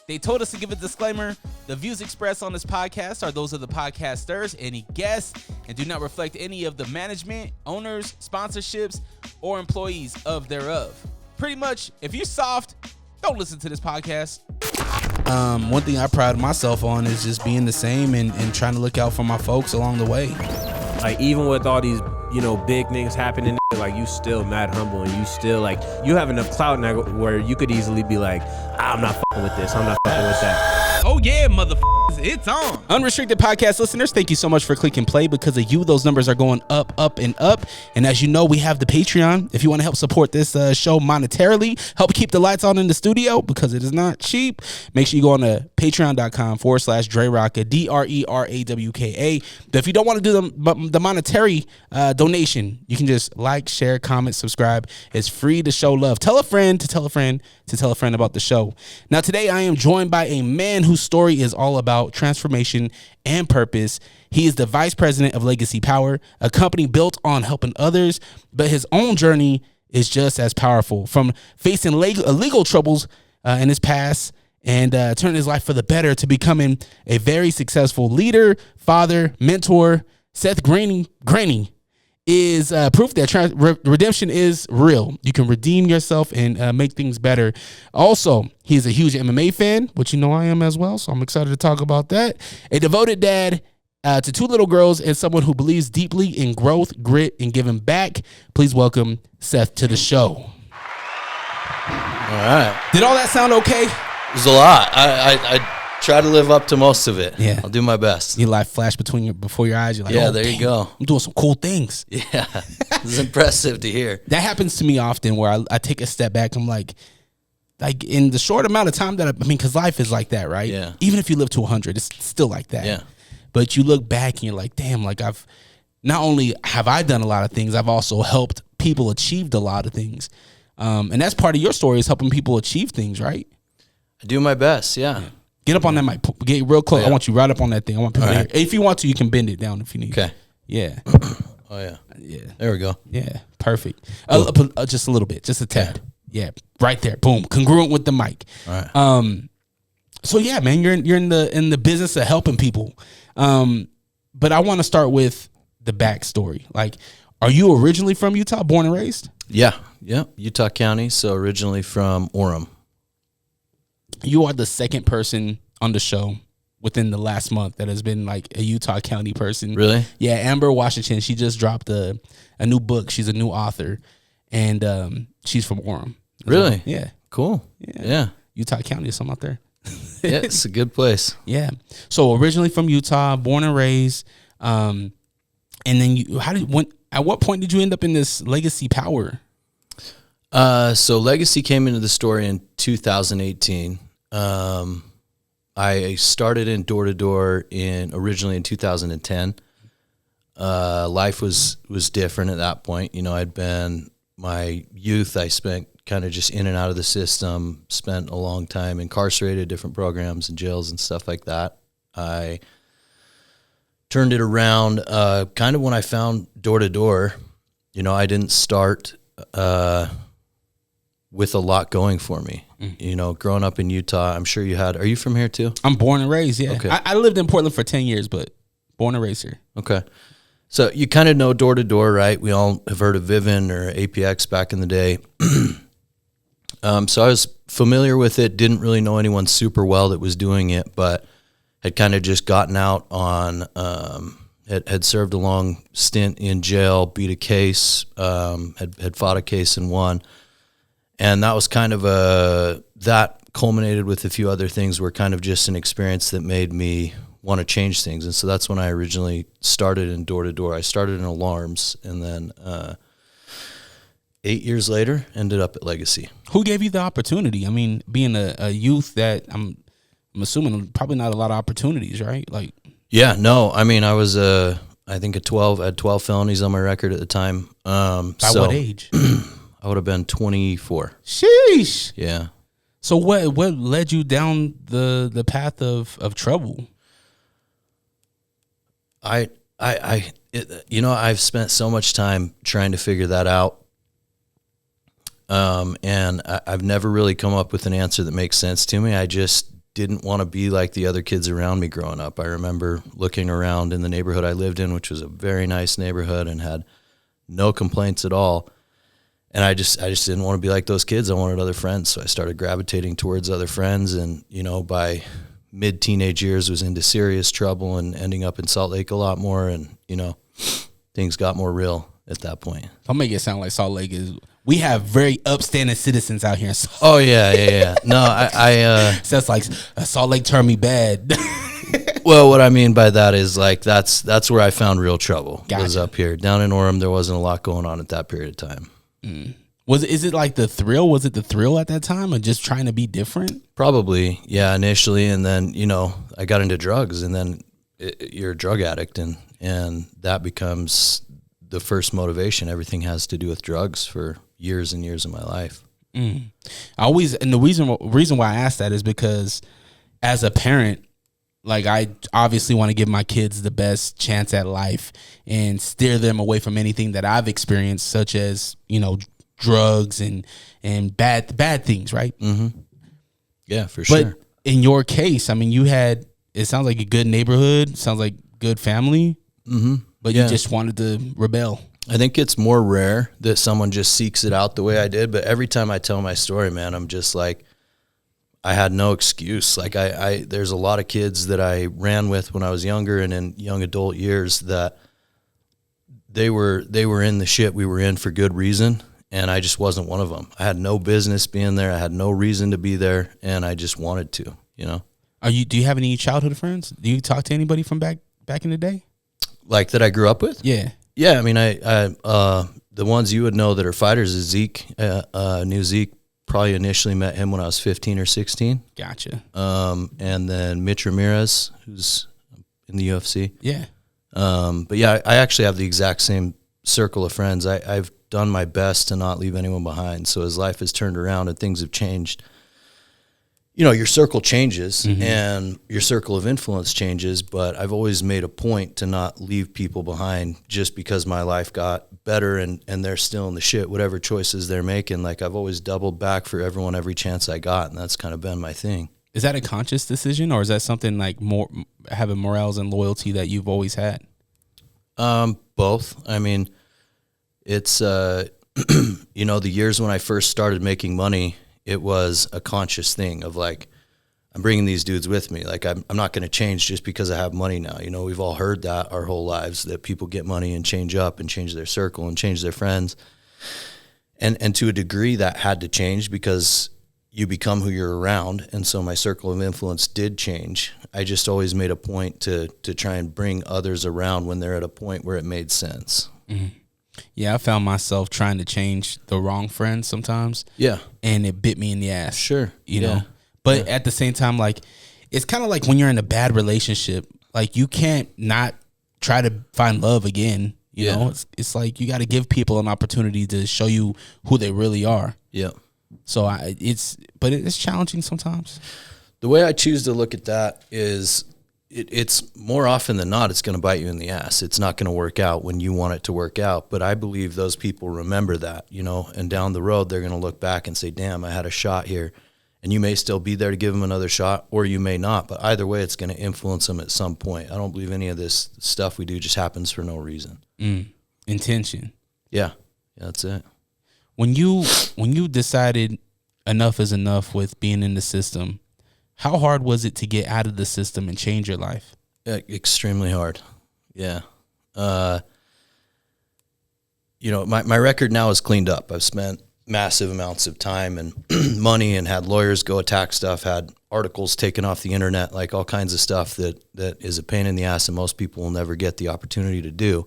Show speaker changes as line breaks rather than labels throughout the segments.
They told us to give a disclaimer. The views expressed on this podcast are those of the podcasters, any guests, and do not reflect any of the management, owners, sponsorships, or employees of thereof. Pretty much, if you're soft, don't listen to this podcast.
One thing I pride myself on is just being the same and trying to look out for my folks along the way.
Like, even with all these, big things happening, like, you still mad humble, and you still, like, you have enough clout now where you could easily be like, I'm not fucking with this, I'm not fucking with that.
Oh yeah, motherfuckers, it's on.
Unrestricted Podcast listeners, thank you so much for clicking play. Because of you, those numbers are going up, up, and up. And as you know, we have the Patreon. If you want to help support this show monetarily, help keep the lights on in the studio, because it is not cheap, make sure you go on to patreon.com/DreRawka, DreRawka. But if you don't want to do the monetary donation, you can just like, share, comment, subscribe. It's free to show love. Tell a friend to tell a friend to tell a friend about the show. Now, today I am joined by a man whose story is all about transformation and purpose. He is the vice president of LGCY Power, a company built on helping others, but his own journey is just as powerful. From facing legal troubles in his past and turning his life for the better to becoming a very successful leader, father, mentor, Seth Grenny is proof that redemption is real. You can redeem yourself and make things better. Also, he's a huge MMA fan, which you know I am as well, so I'm excited to talk about that. A devoted dad to two little girls and someone who believes deeply in growth, grit, and giving back. Please welcome Seth to the show.
All right.
Did all that sound okay?
It was a lot. I try to live up to most of it.
Yeah.
I'll do my best.
Your life flashed before your eyes. You're like,
yeah,
oh,
there you go.
I'm doing some cool things.
Yeah. It's impressive to hear.
That happens to me often where I take a step back. I'm like in the short amount of time that because life is like that, right?
Yeah.
Even if you live to 100, it's still like that.
Yeah.
But you look back and you're like, damn, like I've not only have I done a lot of things, I've also helped people achieve a lot of things. And that's part of your story, is helping people achieve things, right?
I do my best. Yeah.
Get up on that mic. Get real close.
Yeah.
I want you right up on that thing. I want people to hear. If you want to, you can bend it down if you need.
Okay.
Yeah.
Oh, yeah.
Yeah.
There we go.
Yeah. Perfect. Just a little bit. Just a tad. Yeah. Right there. Boom. Congruent with the mic.
All right.
So yeah, man, you're in the business of helping people. But I want to start with the backstory. Like, are you originally from Utah, born and raised?
Yeah. Yeah. Utah County. So originally from Orem.
You are the second person on the show within the last month that has been like a Utah County person.
Really?
Yeah. Amber Washington, she just dropped a new book. She's a new author, and she's from Orem.
Really?
Yeah.
Cool. Yeah.
Utah County is something out there.
Yeah, it's a good place.
Yeah. So originally from Utah, born and raised, and then at what point did you end up in this LGCY Power?
So Legacy came into the story in 2018. I started in door-to-door originally in 2010. Life was different at that point. I'd been my youth. I spent kind of just in and out of the system, spent a long time incarcerated, different programs and jails and stuff like that. I turned it around kind of when I found door-to-door. I didn't start with a lot going for me. Growing up in Utah, I'm sure are you from here too?
I'm born and raised, yeah.
Okay.
I lived in Portland for 10 years, but born and raised here.
Okay. So you kind of know door-to-door, right? We all have heard of Vivint or APX back in the day. So I was familiar with it, didn't really know anyone super well that was doing it, but had kind of just gotten out on, had served a long stint in jail, beat a case, had fought a case and won. And that was kind of that culminated with a few other things, were kind of just an experience that made me want to change things. And so that's when I originally started in door-to-door. I started in alarms, and then 8 years later, ended up at Legacy.
Who gave you the opportunity? I mean, being a youth, that I'm assuming probably not a lot of opportunities, right? Like,
yeah, no. I mean, I was I think I had 12 felonies on my record at the time.
By what age?
I would have been 24.
Sheesh.
Yeah.
So what led you down the path of trouble?
I've spent so much time trying to figure that out. And I've never really come up with an answer that makes sense to me. I just didn't want to be like the other kids around me growing up. I remember looking around in the neighborhood I lived in, which was a very nice neighborhood and had no complaints at all. And I just didn't want to be like those kids. I wanted other friends. So I started gravitating towards other friends. And, you know, by mid-teenage years was into serious trouble and ending up in Salt Lake a lot more. And, you know, things got more real at that point.
Don't make it sound like Salt Lake is. We have very upstanding citizens out here.
Oh, yeah. No, I
That's like Salt Lake turned me bad.
well, what I mean by that is like that's where I found real trouble.
Gotcha.
Was up here. Down in Orem, there wasn't a lot going on at that period of time.
Is it like the thrill? Was it the thrill at that time of just trying to be different?
Probably, yeah, initially. And then, you know, I got into drugs, and then you're a drug addict, and that becomes the first motivation. Everything has to do with drugs for years and years of my life.
And the reason why I asked that is because as a parent, like I obviously want to give my kids the best chance at life and steer them away from anything that I've experienced, such as, you know, drugs and bad things, right?
Mm-hmm. Yeah, for sure.
But in your case, I mean, it sounds like a good neighborhood, sounds like good family, but you just wanted to rebel.
I think it's more rare that someone just seeks it out the way I did. But every time I tell my story, man, I'm just like, I had no excuse. Like there's a lot of kids that I ran with when I was younger and in young adult years that they were in the shit we were in for good reason. And I just wasn't one of them. I had no business being there. I had no reason to be there. And I just wanted to, you know?
Do you have any childhood friends? Do you talk to anybody from back in the day?
Like that I grew up with?
Yeah.
Yeah. I mean, I the ones you would know that are fighters is Zeke, knew Zeke. Probably initially met him when I was 15 or 16.
Gotcha.
And then Mitch Ramirez, who's in the UFC.
Yeah.
But yeah, I actually have the exact same circle of friends. I've done my best to not leave anyone behind. So as life has turned around and things have changed, you know, your circle changes and your circle of influence changes, but I've always made a point to not leave people behind just because my life got better and they're still in the shit, whatever choices they're making. Like I've always doubled back for everyone every chance I got, and that's kind of been my thing.
Is that a conscious decision, or is that something like more having morals and loyalty that you've always had?
Both. I mean, it's, you know, the years when I first started making money, it was a conscious thing of like, I'm bringing these dudes with me. Like I'm not going to change just because I have money now. You know, we've all heard that our whole lives, that people get money and change up and change their circle and change their friends. And to a degree that had to change because you become who you're around. And so my circle of influence did change. I just always made a point to try and bring others around when they're at a point where it made sense.
Mm-hmm. Yeah, I found myself trying to change the wrong friends sometimes.
Yeah.
And it bit me in the ass.
Sure.
You know? But at the same time, like, it's kind of like when you're in a bad relationship, like you can't not try to find love again. You know, it's like you got to give people an opportunity to show you who they really are.
Yeah.
So it's challenging sometimes.
The way I choose to look at that is it's more often than not, it's going to bite you in the ass. It's not going to work out when you want it to work out. But I believe those people remember that, you know, and down the road, they're going to look back and say, damn, I had a shot here. And you may still be there to give them another shot, or you may not. But either way, it's going to influence them at some point. I don't believe any of this stuff we do just happens for no reason.
Intention.
Yeah, that's it.
When you decided enough is enough with being in the system, how hard was it to get out of the system and change your life?
Extremely hard. Yeah. You know, my record now is cleaned up. I've spent massive amounts of time and money and had lawyers go attack stuff, had articles taken off the internet, like all kinds of stuff that is a pain in the ass and most people will never get the opportunity to do.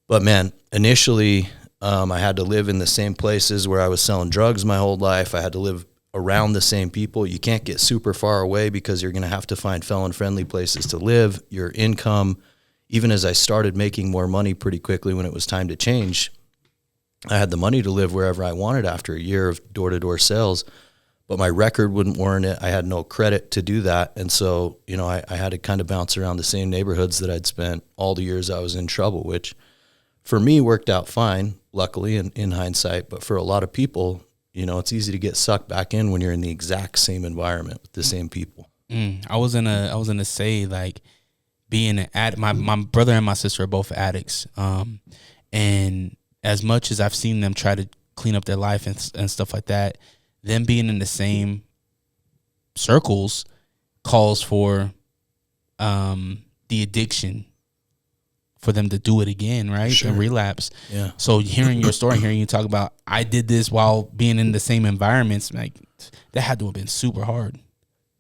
But man, initially, I had to live in the same places where I was selling drugs my whole life. I had to live around the same people. You can't get super far away because you're going to have to find felon-friendly places to live. Your income, even as I started making more money pretty quickly when it was time to change, I had the money to live wherever I wanted after a year of door-to-door sales, but my record wouldn't warrant it. I had no credit to do that. And so, you know, I had to kind of bounce around the same neighborhoods that I'd spent all the years I was in trouble, which for me worked out fine, luckily, in hindsight. But for a lot of people, You know, it's easy to get sucked back in when you're in the exact same environment with the same people.
I was gonna say, like, being an addict. My brother and my sister are both addicts. And as much as I've seen them try to clean up their life and stuff like that, them being in the same circles calls for the addiction for them to do it again, right?
Sure.
And relapse.
Yeah.
So hearing your story, hearing you talk about, I did this while being in the same environments, like, that had to have been super hard.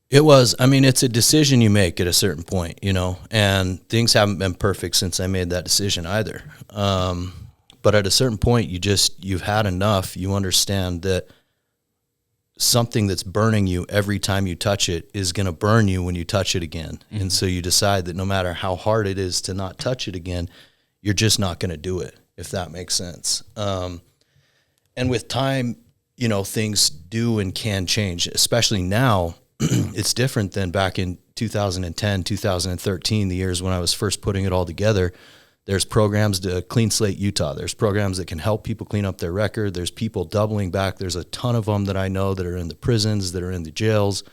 It was. I mean, it's a decision you make at a certain point, you know, and things haven't been perfect since I made that decision either. But at a certain point, you've had enough. You understand that something that's burning you every time you touch it is going to burn you when you touch it again. Mm-hmm. And so you decide that no matter how hard it is to not touch it again, you're just not going to do it, if that makes sense. And with time, you know, things do and can change, especially now. It's different than back in 2010, 2013, the years when I was first putting it all together. There's programs to Clean Slate Utah. There's programs that can help people clean up their record. There's people doubling back. There's a ton of them that I know that are in the prisons, that are in the jails,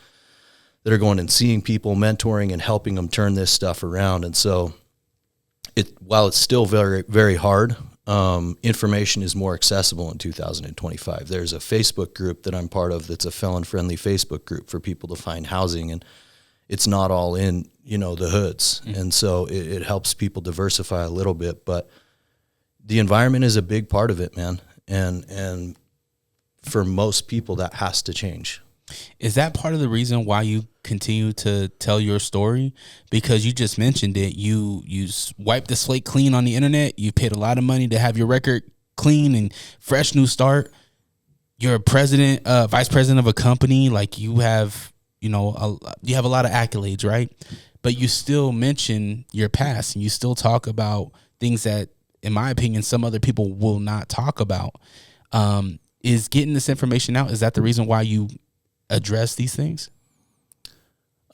that are going and seeing people, mentoring and helping them turn this stuff around. And so while it's still very, very hard, information is more accessible in 2025. There's a Facebook group that I'm part of that's a felon-friendly Facebook group for people to find housing, and it's not all in, you know, the hoods. Mm-hmm. And so it helps people diversify a little bit, but the environment is a big part of it, man. And for most people, that has to change.
Is that part of the reason why you continue to tell your story? Because you just mentioned it. You wiped the slate clean on the internet. You paid a lot of money to have your record clean and fresh new start. You're a vice president of a company. Like, you have, you know, you have a lot of accolades, right? But you still mention your past, and you still talk about things that, in my opinion, some other people will not talk about. Is getting this information out, is that the reason why you address these things?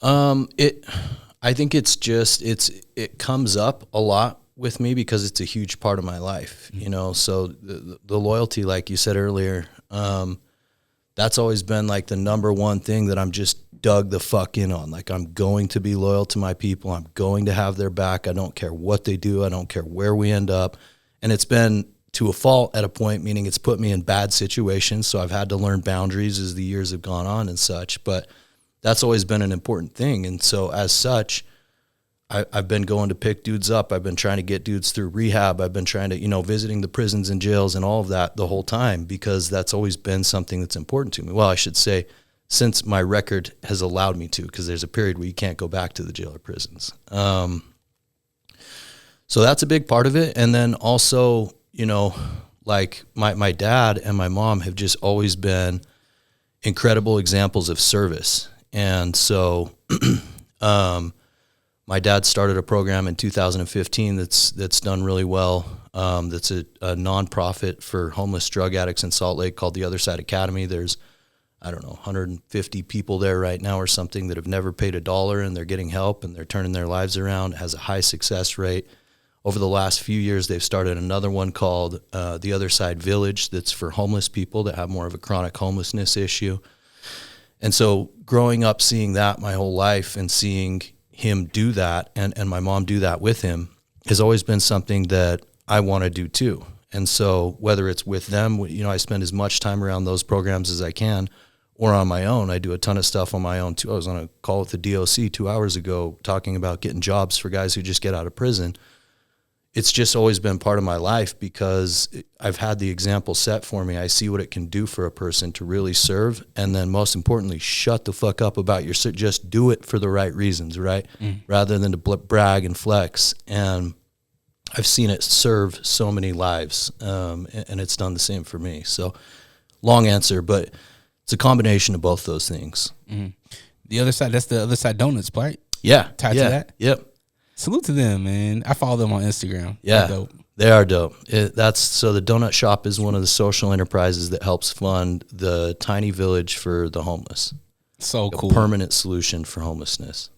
I think it's just, it comes up a lot with me because it's a huge part of my life, you know? So the loyalty, like you said earlier, that's always been like the number one thing that I'm just dug the fuck in on. Like, I'm going to be loyal to my people. I'm going to have their back. I don't care what they do. I don't care where we end up. And it's been to a fault at a point, meaning it's put me in bad situations. So I've had to learn boundaries as the years have gone on and such, but that's always been an important thing. And so as such, I've been going to pick dudes up. I've been trying to get dudes through rehab. I've been trying to, you know, visiting the prisons and jails and all of that the whole time, because that's always been something that's important to me. Well, I should say, since my record has allowed me to, because there's a period where you can't go back to the jail or prisons. So that's a big part of it. And then also, you know, like my dad and my mom have just always been incredible examples of service. And so my dad started a program in 2015 that's done really well. That's a nonprofit for homeless drug addicts in Salt Lake called the Other Side Academy. There's, I don't know, 150 people there right now or something that have never paid $1, and they're getting help and they're turning their lives around. It has a high success rate. Over the last few years, they've started another one called The Other Side Village that's for homeless people that have more of a chronic homelessness issue. And so growing up seeing that my whole life and seeing him do that and my mom do that with him has always been something that I want to do too. And so whether it's with them, you know, I spend as much time around those programs as I can, or on my own. I do a ton of stuff on my own too. I was on a call with the DOC 2 hours ago talking about getting jobs for guys who just get out of prison. It's just always been part of my life because I've had the example set for me. I see what it can do for a person to really serve, and then most importantly, shut the fuck up about your, just do it for the right reasons, right? Rather than to brag and flex. And I've seen it serve so many lives, and it's done the same for me. So long answer, but it's a combination of both those things.
The Other Side, that's the Other Side Donuts, right?
Yeah.
Tied to that?
Yep.
Salute to them, man. I follow them on Instagram.
Yeah,
They're dope.
They are dope. So the donut shop is one of the social enterprises that helps fund the tiny village for the homeless.
So cool.
A permanent solution for homelessness.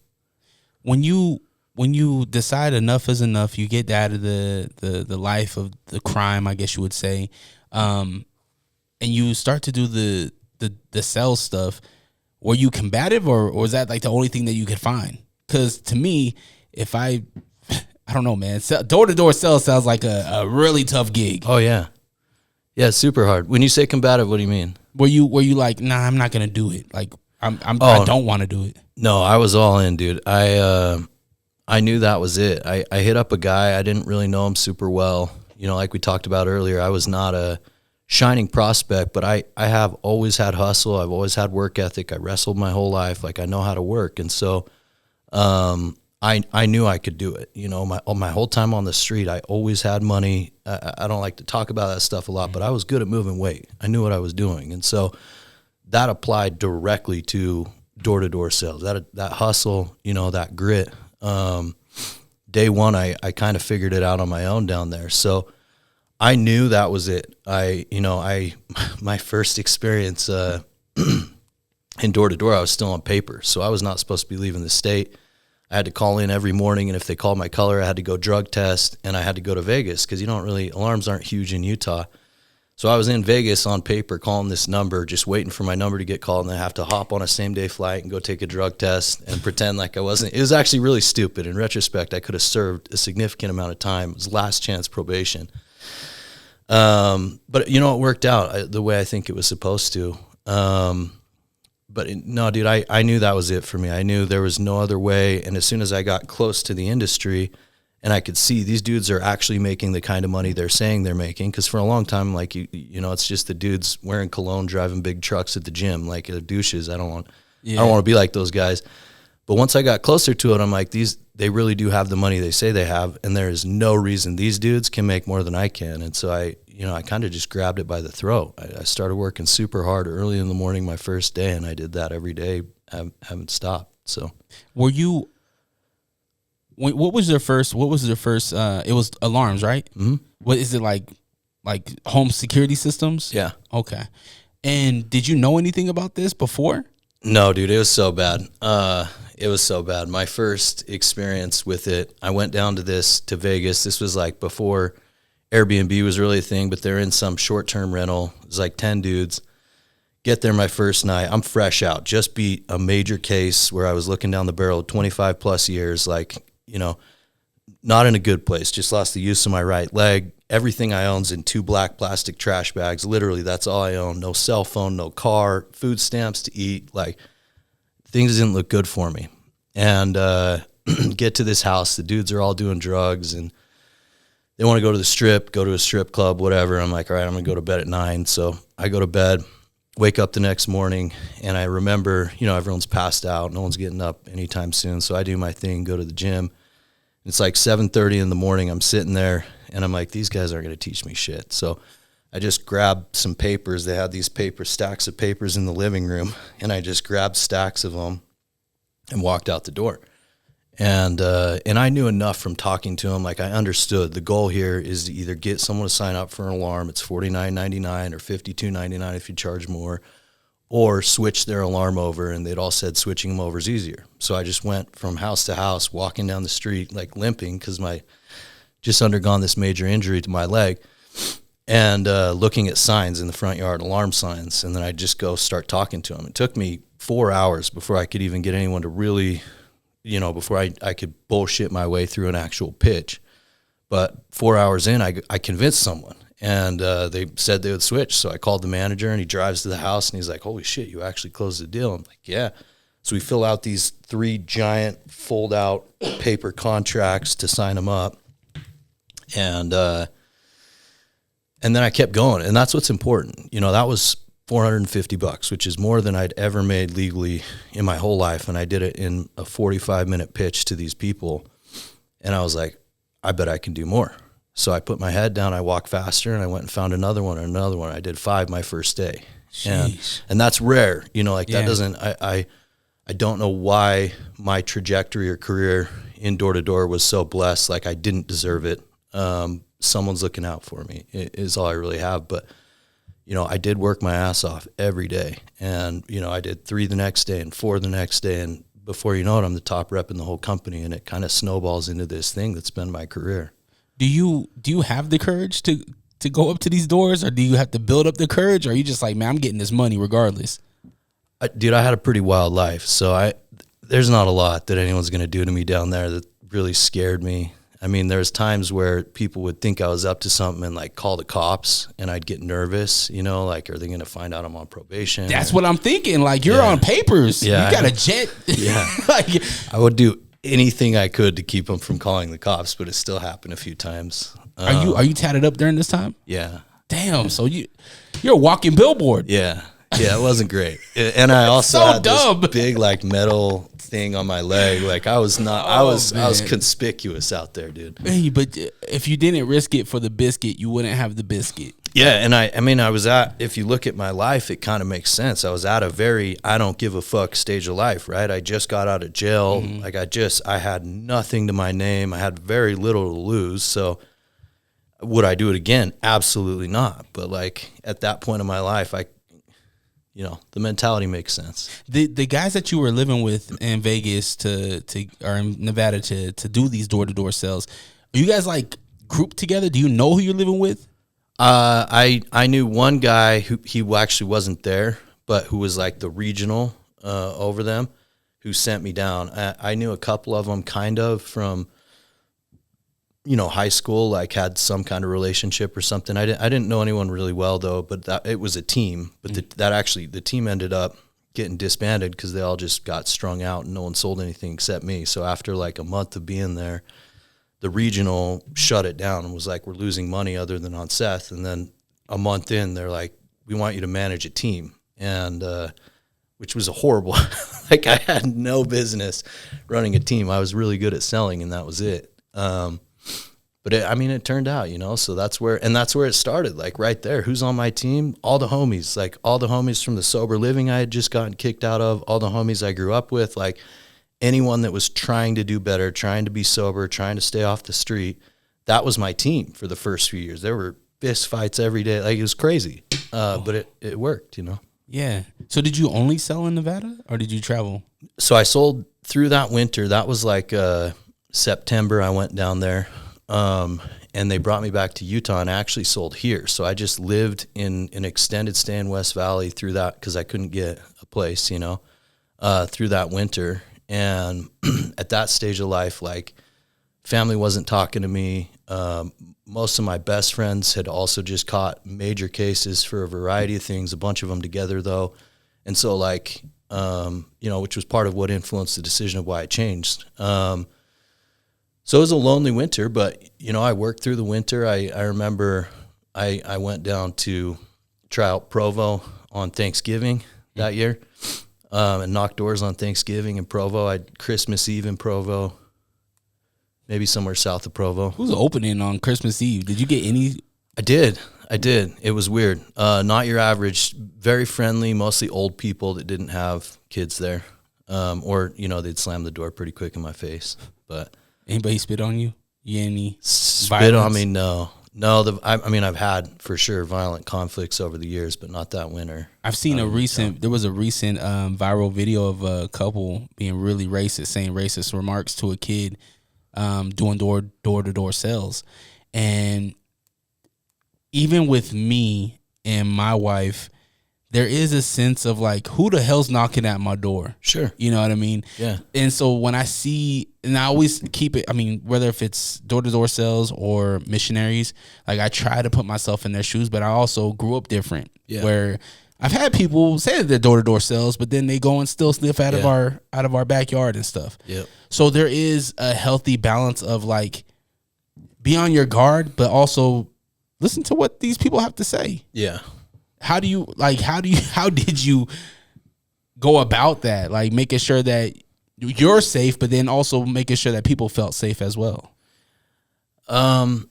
When you decide enough is enough, you get out of the life of the crime, I guess you would say. and you start to do the sales stuff, were you combative or was that like the only thing that you could find? Because to me, if I don't know, man, door-to-door sales sounds like a really tough gig.
Oh yeah. Yeah, it's super hard. When you say combative, what do you mean?
Were you like, nah, I'm not gonna do it. Like I don't want to do it.
No, I was all in, dude. I knew that was it. I hit up a guy. I didn't really know him super well. You know, like we talked about earlier, I was not a shining prospect, but I have always had hustle. I've always had work ethic. I wrestled my whole life. Like I know how to work. And so I knew I could do it. You know, my whole time on the street, I always had money. I don't like to talk about that stuff a lot, but I was good at moving weight. I knew what I was doing. And so that applied directly to door-to-door sales, that hustle, you know, that grit. Day one, I kind of figured it out on my own down there. So I knew that was it. My first experience in door-to-door, I was still on paper. So I was not supposed to be leaving the state. I had to call in every morning, and if they called my color, I had to go drug test, and I had to go to Vegas because alarms aren't huge in Utah. So I was in Vegas on paper calling this number, just waiting for my number to get called, and then I have to hop on a same-day flight and go take a drug test and pretend like I wasn't. It was actually really stupid. In retrospect, I could have served a significant amount of time. It was last chance probation. But, you know, it worked out the way I think it was supposed to. No, dude, I knew that was it for me. I knew there was no other way. And as soon as I got close to the industry and I could see these dudes are actually making the kind of money they're saying they're making, because for a long time, like, you know, it's just the dudes wearing cologne, driving big trucks at the gym, like douches. I don't want to be like those guys. But once I got closer to it, I'm like, they really do have the money they say they have. And there is no reason these dudes can make more than I can. And so I kind of just grabbed it by the throat. I started working super hard early in the morning my first day, and I did that every day. I haven't stopped. So,
what was their first? It was alarms, right? Mm-hmm. What is it like home security systems?
Yeah.
Okay. And did you know anything about this before?
No, dude, it was so bad. It was so bad. My first experience with it, I went down to Vegas. This was like before Airbnb was really a thing, but they're in some short-term rental. It was like 10 dudes. Get there my first night. I'm fresh out. Just beat a major case where I was looking down the barrel 25 plus years, like, you know, not in a good place. Just lost the use of my right leg. Everything I own's in 2 black plastic trash bags. Literally, that's all I own. No cell phone, no car, food stamps to eat. Like, things didn't look good for me. And get to this house. The dudes are all doing drugs, and they want to go to a strip club, whatever. I'm like, all right, I'm going to go to bed at 9. So I go to bed, wake up the next morning, and I remember, you know, everyone's passed out. No one's getting up anytime soon. So I do my thing, go to the gym. It's like 7:30 in the morning. I'm sitting there, and I'm like, these guys aren't going to teach me shit. So I just grabbed some papers. They had these stacks of papers in the living room, and I just grabbed stacks of them and walked out the door. And I knew enough from talking to him. Like, I understood the goal here is to either get someone to sign up for an alarm. It's $49.99 or $52.99 if you charge more, or switch their alarm over. And they'd all said switching them over is easier. So I just went from house to house, walking down the street, like limping because just undergone this major injury to my leg, and looking at signs in the front yard, alarm signs. And then I'd just go start talking to them. It took me 4 hours before I could even get anyone to really, you know, before I could bullshit my way through an actual pitch. But 4 hours in, I convinced someone, and they said they would switch. So I called the manager, and he drives to the house, and he's like, holy shit, you actually closed the deal. I'm like, yeah. So we fill out these 3 giant fold-out paper contracts to sign them up. And then I kept going, and that's what's important. You know, that was $450, which is more than I'd ever made legally in my whole life. And I did it in a 45-minute pitch to these people. And I was like, I bet I can do more. So I put my head down, I walked faster, and I went and found another one and another one. I did 5 my first day. And that's rare. You know, like, that doesn't, I don't know why my trajectory or career in door-to-door was so blessed. Like, I didn't deserve it. Someone's looking out for me is all I really have. But, you know, I did work my ass off every day. And, you know, I did 3 the next day and 4 the next day. And before you know it, I'm the top rep in the whole company. And it kind of snowballs into this thing that's been my career.
Do you have the courage to to go up to these doors, or do you have to build up the courage, or are you just like, man, I'm getting this money regardless?
Dude, I had a pretty wild life, so there's not a lot that anyone's going to do to me down there that really scared me. I mean, there's times where people would think I was up to something and like call the cops, and I'd get nervous, you know, like, are they going to find out I'm on probation?
That's what I'm thinking. Like, you're on papers.
Yeah.
You got a jet.
Yeah.
Like,
I would do anything I could to keep them from calling the cops, but it still happened a few times.
are you tatted up during this time?
Yeah.
Damn. So you're a walking billboard.
Yeah. Yeah, it wasn't great. And I also
So
had
dumb.
this big like metal thing on my leg. Like I was conspicuous out there, dude.
Hey, but if you didn't risk it for the biscuit, you wouldn't have the biscuit.
Yeah, and I mean, I was at, if you look at my life, it kind of makes sense. I was at a very I don't give a fuck stage of life, right? I just got out of jail.
Mm-hmm.
Like I had nothing to my name. I had very little to lose. So would I do it again? Absolutely not. But like at that point in my life, the mentality makes sense.
The guys that you were living with in Vegas or in Nevada to do these door-to-door sales, are you guys like grouped together? Do you know who you're living with?
I knew one guy who he actually wasn't there, but who was like the regional over them, who sent me down. I knew a couple of them kind of from, high school, like had some kind of relationship or something. I didn't know anyone really well though, but it was a team. But the team ended up getting disbanded because they all just got strung out and no one sold anything except me. So after like a month of being there, the regional shut it down and was like, we're losing money other than on Seth. And then a month in, they're like, we want you to manage a team. And, which was a horrible, like I had no business running a team. I was really good at selling and that was it. But it turned out, so that's where it started, like right there. Who's on my team? All the homies, like all the homies from the sober living I had just gotten kicked out of, all the homies I grew up with, like anyone that was trying to do better, trying to be sober, trying to stay off the street. That was my team for the first few years. There were fist fights every day. Like it was crazy. But it worked,
Yeah. So did you only sell in Nevada or did you travel?
So I sold through that winter. That was like September. I went down there. And they brought me back to Utah and I actually sold here. So I just lived in an extended stay in West Valley through that because I couldn't get a place, through that winter. And at that stage of life, like family wasn't talking to me. Most of my best friends had also just caught major cases for a variety of things, a bunch of them together though. And so like, which was part of what influenced the decision of why I changed. So it was a lonely winter, but, I worked through the winter. I remember I went down to try out Provo on Thanksgiving that year and knocked doors on Thanksgiving in Provo. I had Christmas Eve in Provo, maybe somewhere south of Provo.
Who's opening on Christmas Eve? Did you get any?
I did. It was weird. Not your average, very friendly, mostly old people that didn't have kids there. Or, they'd slam the door pretty quick in my face, but...
Anybody spit on you? You get any
spit on me? No. I've had for sure violent conflicts over the years, but not that winter.
I've seen there was a recent viral video of a couple being really racist, saying racist remarks to a kid doing door-to-door sales. And even with me and my wife, there is a sense of like, who the hell's knocking at my door?
Sure.
You know what I mean?
Yeah.
And so when I see, and I always keep it, whether if it's door-to-door sales or missionaries, like I try to put myself in their shoes, but I also grew up different. Yeah. Where I've had people say that they're door-to-door sales, but then they go and still sniff out of our backyard and stuff.
Yeah.
So there is a healthy balance of like, be on your guard, but also listen to what these people have to say.
Yeah.
How did you go about that? Like making sure that you're safe, but then also making sure that people felt safe as well.
I'm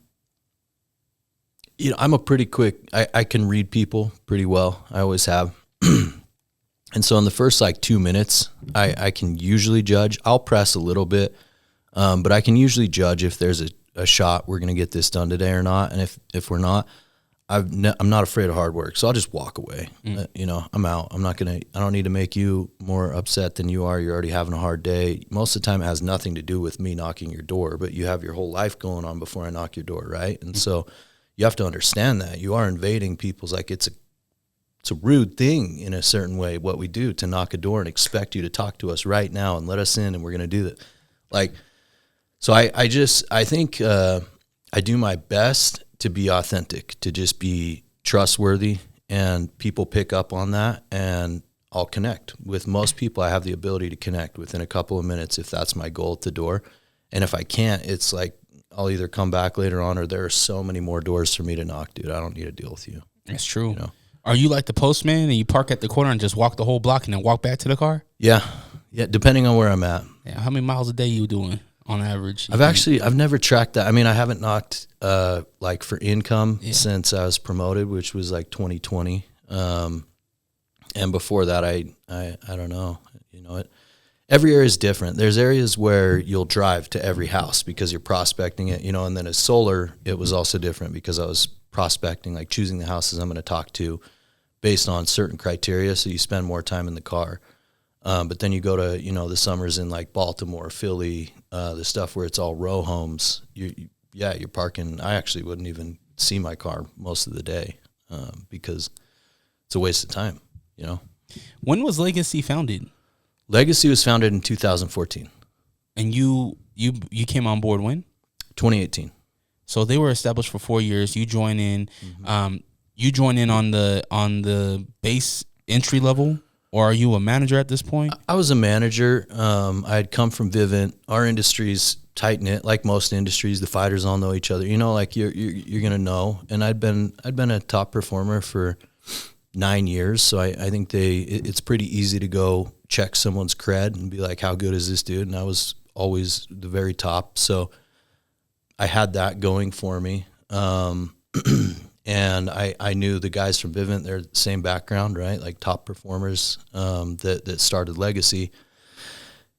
a pretty quick, I can read people pretty well. I always have. And so in the first like 2 minutes, I can usually judge. I'll press a little bit, but I can usually judge if there's a shot we're going to get this done today or not. And if we're not, I'm not afraid of hard work, so I'll just walk away. I'm out. I don't need to make you more upset than you are. You're already having a hard day. Most of the time it has nothing to do with me knocking your door, but you have your whole life going on before I knock your door, right? And so, you have to understand that you are invading people's, like, it's a rude thing in a certain way, what we do, to knock a door and expect you to talk to us right now and let us in, and we're going to do that. Like, so I think I do my best to be authentic, to just be trustworthy, and people pick up on that, and I'll connect. With most people, I have the ability to connect within a couple of minutes if that's my goal at the door. And if I can't, it's like I'll either come back later on, or there are so many more doors for me to knock, dude. I don't need to deal with you.
That's true.
You know?
Are you like the postman and you park at the corner and just walk the whole block and then walk back to the car?
Yeah, depending on where I'm at.
Yeah. How many miles a day you doing on average?
I've never tracked that. I mean, I haven't knocked like for income since I was promoted, which was like 2020. And before that, I don't know. You know, every area is different. There's areas where you'll drive to every house because you're prospecting it, you know, and then as solar, it was also different because I was prospecting, like choosing the houses I'm going to talk to based on certain criteria. So you spend more time in the car. But then you go to, you know, the summers in like Baltimore, Philly, the stuff where it's all row homes. You're parking. I actually wouldn't even see my car most of the day because it's a waste of time, you know.
When was Legacy founded?
Legacy was founded in 2014.
And you came on board when?
2018.
So they were established for 4 years. You join in. You join in on the base entry level, or are you a manager at this point?
I was a manager. I had come from Vivint. Our industry's tight knit, like most industries. The fighters all know each other. You know, like you're gonna know. And I'd been a top performer for 9 years, so I think it's pretty easy to go check someone's cred and be like, how good is this dude? And I was always the very top, so I had that going for me. And I knew the guys from Vivint, they're the same background, right? Like top performers that started Legacy.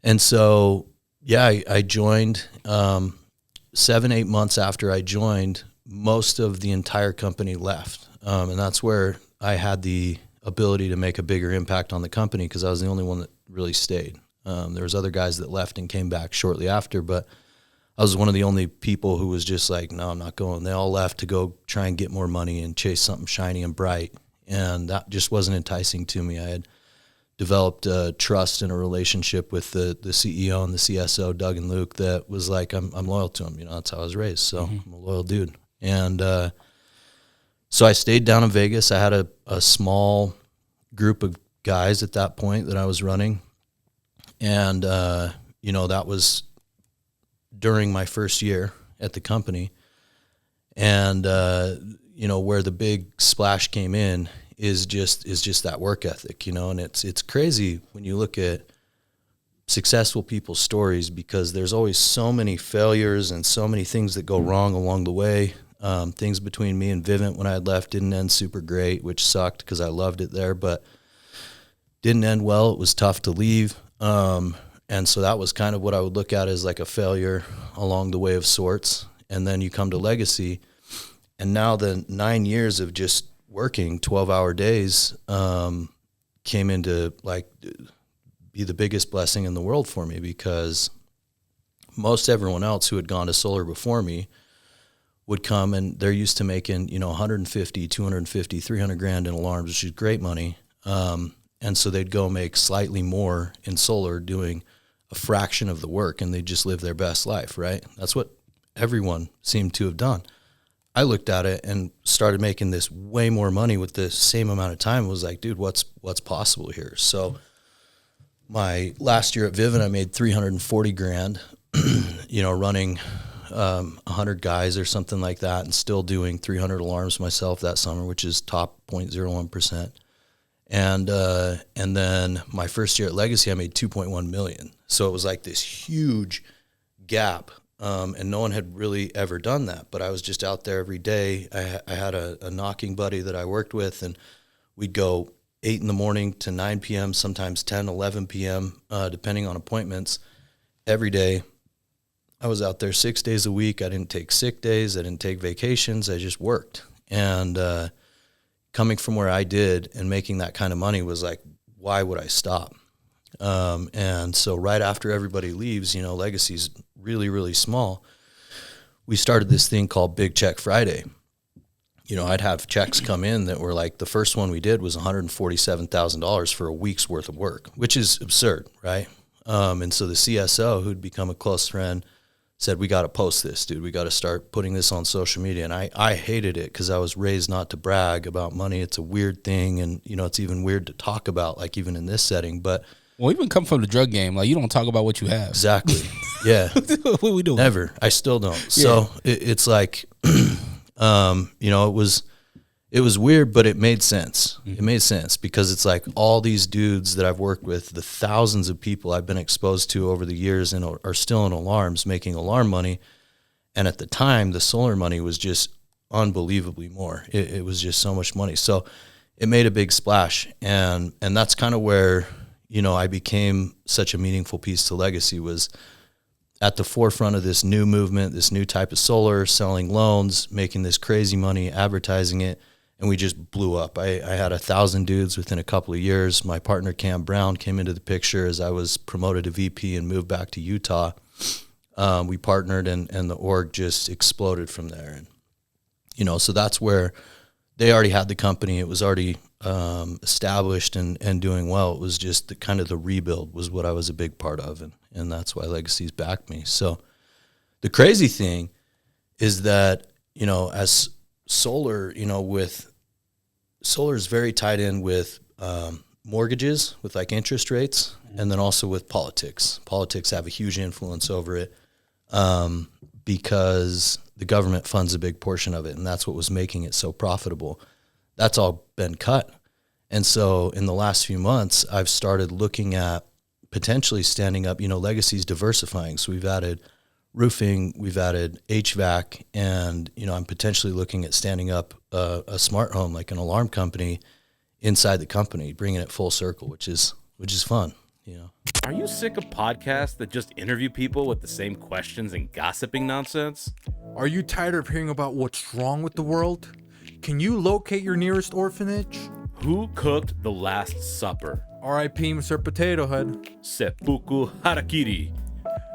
And so, yeah, I joined 7-8 months after I joined, most of the entire company left. And that's where I had the ability to make a bigger impact on the company because I was the only one that really stayed. There was other guys that left and came back shortly after, but I was one of the only people who was just like, no, I'm not going. They all left to go try and get more money and chase something shiny and bright. And that just wasn't enticing to me. I had developed a trust and a relationship with the CEO and the CSO, Doug and Luke, that was like, I'm loyal to them. You know, that's how I was raised. So I'm a loyal dude. And so I stayed down in Vegas. I had a small group of guys at that point that I was running. And, you know, that was during my first year at the company. And, you know, where the big splash came in is just that work ethic, you know, and it's crazy when you look at successful people's stories because there's always so many failures and so many things that go wrong along the way. Things between me and Vivint when I had left didn't end super great, which sucked because I loved it there, but didn't end well. It was tough to leave. And so that was kind of what I would look at as like a failure along the way of sorts. And then you come to Legacy, and now the 9 years of just working 12-hour days came into like be the biggest blessing in the world for me because most everyone else who had gone to solar before me would come and they're used to making, you know, 150, 250, 300 grand in alarms, which is great money. And so they'd go make slightly more in solar doing a fraction of the work, and they just live their best life, right? That's what everyone seemed to have done. I looked at it and started making this way more money with the same amount of time. It was like, dude, what's possible here? So my last year at Vivint, I made 340 grand, you know, running 100 guys or something like that, and still doing 300 alarms myself that summer, which is top 0.01%. And then my first year at Legacy, I made 2.1 million. So it was like this huge gap. And no one had really ever done that, but I was just out there every day. I had a knocking buddy that I worked with, and we'd go 8 in the morning to 9 PM, sometimes 10, 11 PM, depending on appointments every day. I was out there 6 days a week. I didn't take sick days. I didn't take vacations. I just worked. And, coming from where I did and making that kind of money was like, why would I stop? And so right after everybody leaves, you know, Legacy's really, really small. We started this thing called Big Check Friday. I'd have checks come in that were like, the first one we did was $147,000 for a week's worth of work, which is absurd, right? And so the CSO, who'd become a close friend, said, we got to post this, dude. We got to start putting this on social media. And I hated it because I was raised not to brag about money. It's a weird thing. And, it's even weird to talk about, like even in this setting. But
well, even come from the drug game. Like, you don't talk about what you have.
Exactly. Yeah.
What we doing?
Never. I still don't. So it's like, it was weird, but it made sense. It made sense because it's like all these dudes that I've worked with, the thousands of people I've been exposed to over the years and are still in alarms, making alarm money. And at the time, the solar money was just unbelievably more. It was just so much money. So it made a big splash. And that's kind of where, I became such a meaningful piece to legacy, was at the forefront of this new movement, this new type of solar, selling loans, making this crazy money, advertising it. And we just blew up. I had 1,000 dudes within a couple of years. My partner, Cam Brown, came into the picture as I was promoted to VP and moved back to Utah. We partnered and the org just exploded from there. And, so that's where they already had the company. It was already established and doing well. It was just the rebuild was what I was a big part of. And that's why Legacy's backed me. So the crazy thing is that, as solar, with solar is very tied in with mortgages, with like interest rates, and then also with politics. Politics have a huge influence over it because the government funds a big portion of it, and that's what was making it so profitable. That's all been cut. And so in the last few months, I've started looking at potentially standing up, Legacy's diversifying. So we've added roofing, we've added HVAC, and, I'm potentially looking at standing up a smart home, like an alarm company inside the company, bringing it full circle, which is fun,
Are you sick of podcasts that just interview people with the same questions and gossiping nonsense?
Are you tired of hearing about what's wrong with the world? Can you locate your nearest orphanage?
Who cooked the Last Supper?
R.I.P. Mr. Potato Head.
Seppuku Harakiri.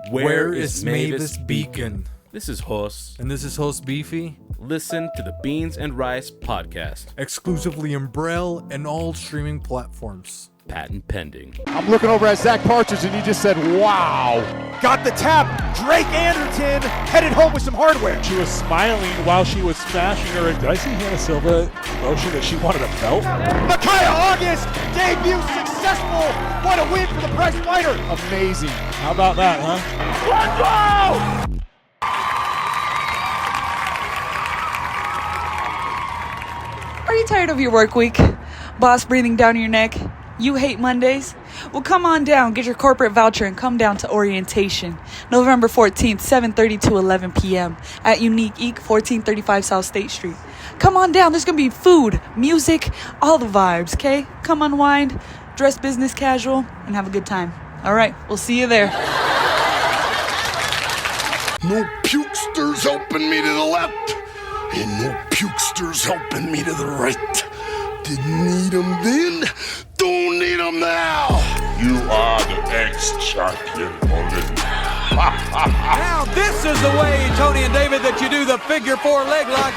Where is Mavis Beacon?
This is Hos.
And this is host Beefy.
Listen to the Beans and Rice podcast.
Exclusively in Braille and all streaming platforms.
Patent pending.
I'm looking over at Zach Partridge, and he just said, wow. Got the tap. Drake Anderton headed home with some hardware.
She was smiling while she was smashing her. Did I see Hannah Silva motion that she wanted a belt?
Micaiah August, debut successful. What a win for the prize fighter. Amazing.
How about that, huh?
Let's go!
Are you tired of your work week? Boss breathing down your neck? You hate Mondays? Well, come on down, get your corporate voucher, and come down to orientation. November 14th, 7:30 to 11 p.m. at Unique Eek, 1435 South State Street. Come on down. There's going to be food, music, all the vibes, okay? Come unwind, dress business casual, and have a good time. All right, we'll see you there.
No pukesters helping me to the left, and no pukesters helping me to the right. Didn't need them then, don't need them now.
You are the ex-champion only.
Now this is the way, Tony and David, that you do the figure four leg lock.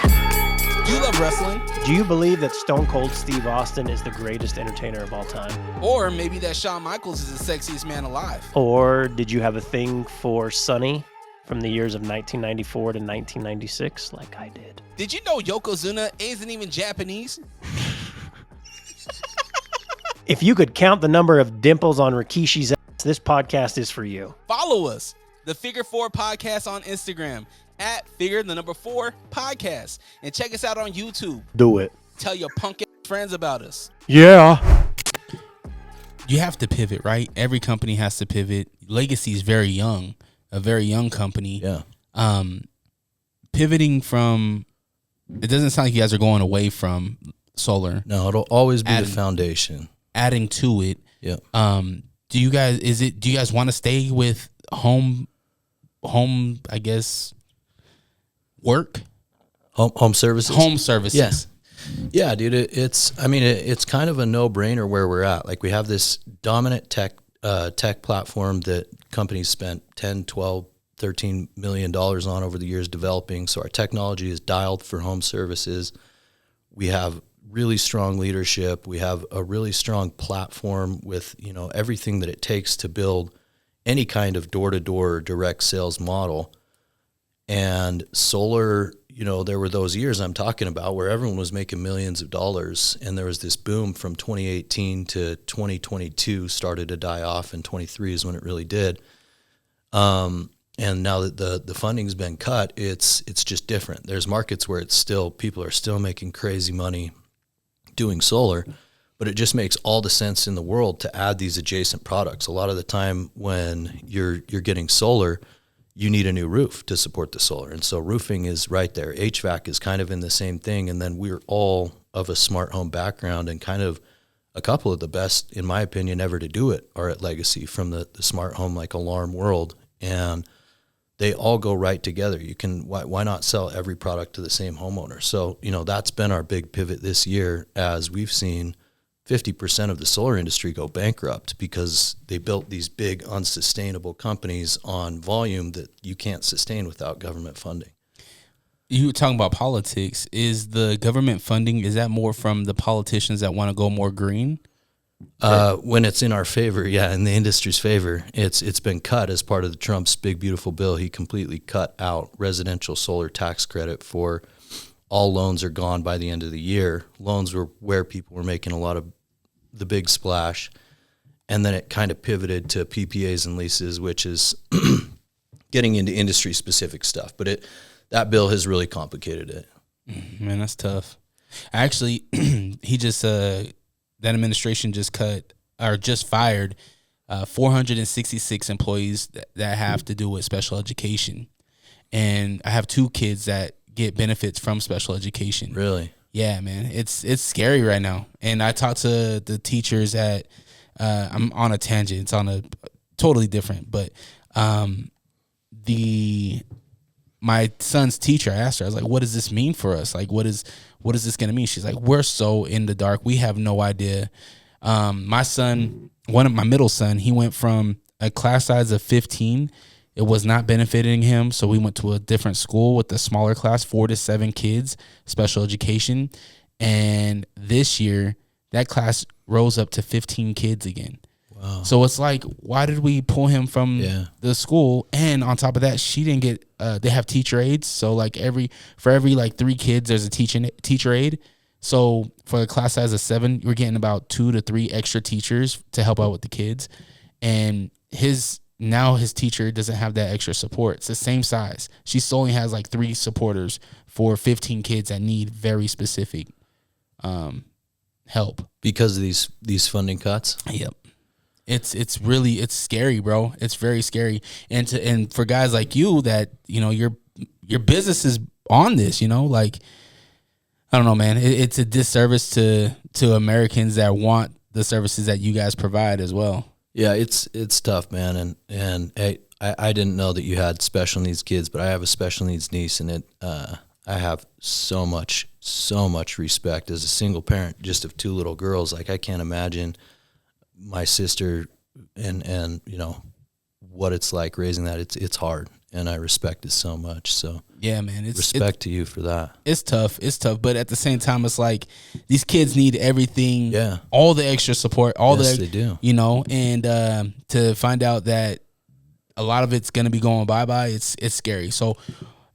You love wrestling.
Do you believe that Stone Cold Steve Austin is the greatest entertainer of all time?
Or maybe that Shawn Michaels is the sexiest man alive.
Or did you have a thing for Sonny from the years of 1994 to 1996 like I did?
Did you know Yokozuna isn't even Japanese?
If you could count the number of dimples on Rikishi's ass, this podcast is for you.
Follow us, the Figure 4 Podcast on Instagram, at Figure4 Podcast. And check us out on YouTube.
Do it.
Tell your punk ass friends about us.
Yeah.
You have to pivot, right? Every company has to pivot. Legacy is very young, a very young company.
Yeah.
Pivoting from, it doesn't sound like you guys are going away from solar.
No, it'll always be the foundation.
Adding to it.
Yeah.
Do you guys want to stay with home, I guess, work?
Home services?
Home services.
Yes. Yeah, dude, it's kind of a no-brainer where we're at. Like, we have this dominant tech platform that companies spent 10, 12, $13 million on over the years developing. So our technology is dialed for home services. We have really strong leadership. We have a really strong platform with, everything that it takes to build any kind of door-to-door direct sales model. And solar, there were those years I'm talking about where everyone was making millions of dollars, and there was this boom from 2018 to 2022 started to die off, and 23 is when it really did. And now that the funding's been cut, it's just different. There's markets where people are still making crazy money doing solar, but it just makes all the sense in the world to add these adjacent products. A lot of the time when you're getting solar, you need a new roof to support the solar. And so roofing is right there. HVAC is kind of in the same thing. And then we're all of a smart home background, and kind of a couple of the best, in my opinion, ever to do it are at Legacy from the smart home, like alarm world. And they all go right together. You can, why not sell every product to the same homeowner? So, that's been our big pivot this year, as we've seen 50% of the solar industry go bankrupt because they built these big unsustainable companies on volume that you can't sustain without government funding.
You were talking about politics. Is the government funding, is that more from the politicians that want to go more green?
When it's in our favor, in the industry's favor, it's been cut as part of the Trump's big beautiful bill. He completely cut out residential solar tax credit for all loans are gone by the end of the year. Loans were where people were making a lot of the big splash, and then it kind of pivoted to PPAs and leases, which is getting into industry specific stuff. But that bill has really complicated it.
Man, that's tough. Actually, that administration just fired 466 employees that have to do with special education. And I have 2 kids that get benefits from special education.
Really?
Yeah, man. It's scary right now. And I talked to the teachers at, I'm on a tangent. It's on a totally different, but my son's teacher, I asked her, I was like, what does this mean for us? Like, what is this going to mean? She's like, we're so in the dark. We have no idea. My son, my middle son, he went from a class size of 15. It was not benefiting him. So we went to a different school with a smaller class, 4 to 7 kids, special education. And this year that class rose up to 15 kids again. Wow. So it's like, why did we pull him from the school? And on top of that, she didn't get, they have teacher aides. So like for every 3 kids, there's a teacher aide. So for a class size of 7, we're getting about 2 to 3 extra teachers to help out with the kids. And his teacher doesn't have that extra support. It's the same size. She only has 3 supporters for 15 kids that need very specific help. Because of
these funding cuts?
Yep. It's really scary, bro. It's very scary. And for guys like you that, your business is on this, I don't know, man. It's a disservice to Americans that want the services that you guys provide as well.
Yeah, it's tough, man. And I didn't know that you had special needs kids, but I have a special needs niece, and I have so much respect as a single parent just of 2 little girls. Like, I can't imagine my sister and what it's like raising that. It's hard, and I respect it so much. So
yeah, man,
respect to you for that.
It's tough, but at the same time, it's like these kids need everything, all the extra support, they do, and to find out that a lot of it's gonna be going bye-bye, it's scary. So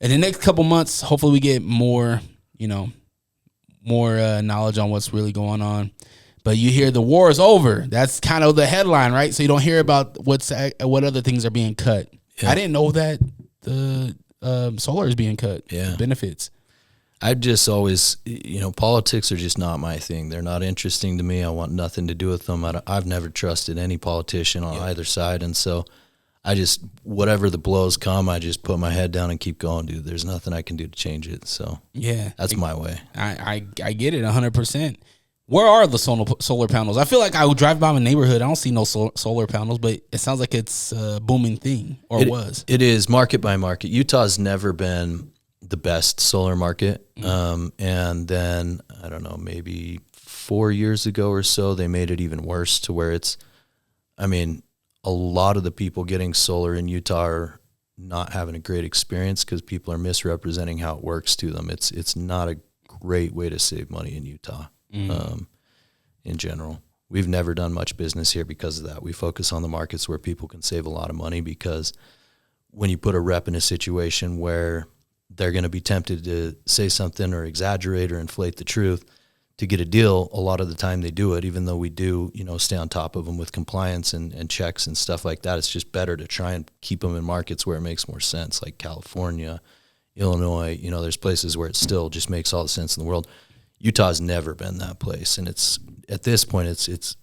in the next couple months, hopefully we get more knowledge on what's really going on. But you hear the war is over. That's kind of the headline, right? So you don't hear about what other things are being cut. Yeah. I didn't know that the solar is being cut. Yeah, benefits.
I just always, politics are just not my thing. They're not interesting to me. I want nothing to do with them. I've never trusted any politician on either side, and so I just, whatever the blows come, I just put my head down and keep going, dude. There's nothing I can do to change it. So
yeah,
that's my way.
I get it 100%. Where are the solar panels? I feel like I would drive by my neighborhood. I don't see no solar panels, but it sounds like it's a booming thing, or was.
It is market by market. Utah's never been the best solar market. And then, I don't know, maybe 4 years ago or so, they made it even worse to where a lot of the people getting solar in Utah are not having a great experience because people are misrepresenting how it works to them. It's not a great way to save money in Utah. In general, we've never done much business here because of that. We focus on the markets where people can save a lot of money, because when you put a rep in a situation where they're going to be tempted to say something or exaggerate or inflate the truth to get a deal, a lot of the time they do it, even though we do, stay on top of them with compliance and checks and stuff like that. It's just better to try and keep them in markets where it makes more sense, like California, Illinois. There's places where it still just makes all the sense in the world. Utah's never been that place, and it's at this point, it's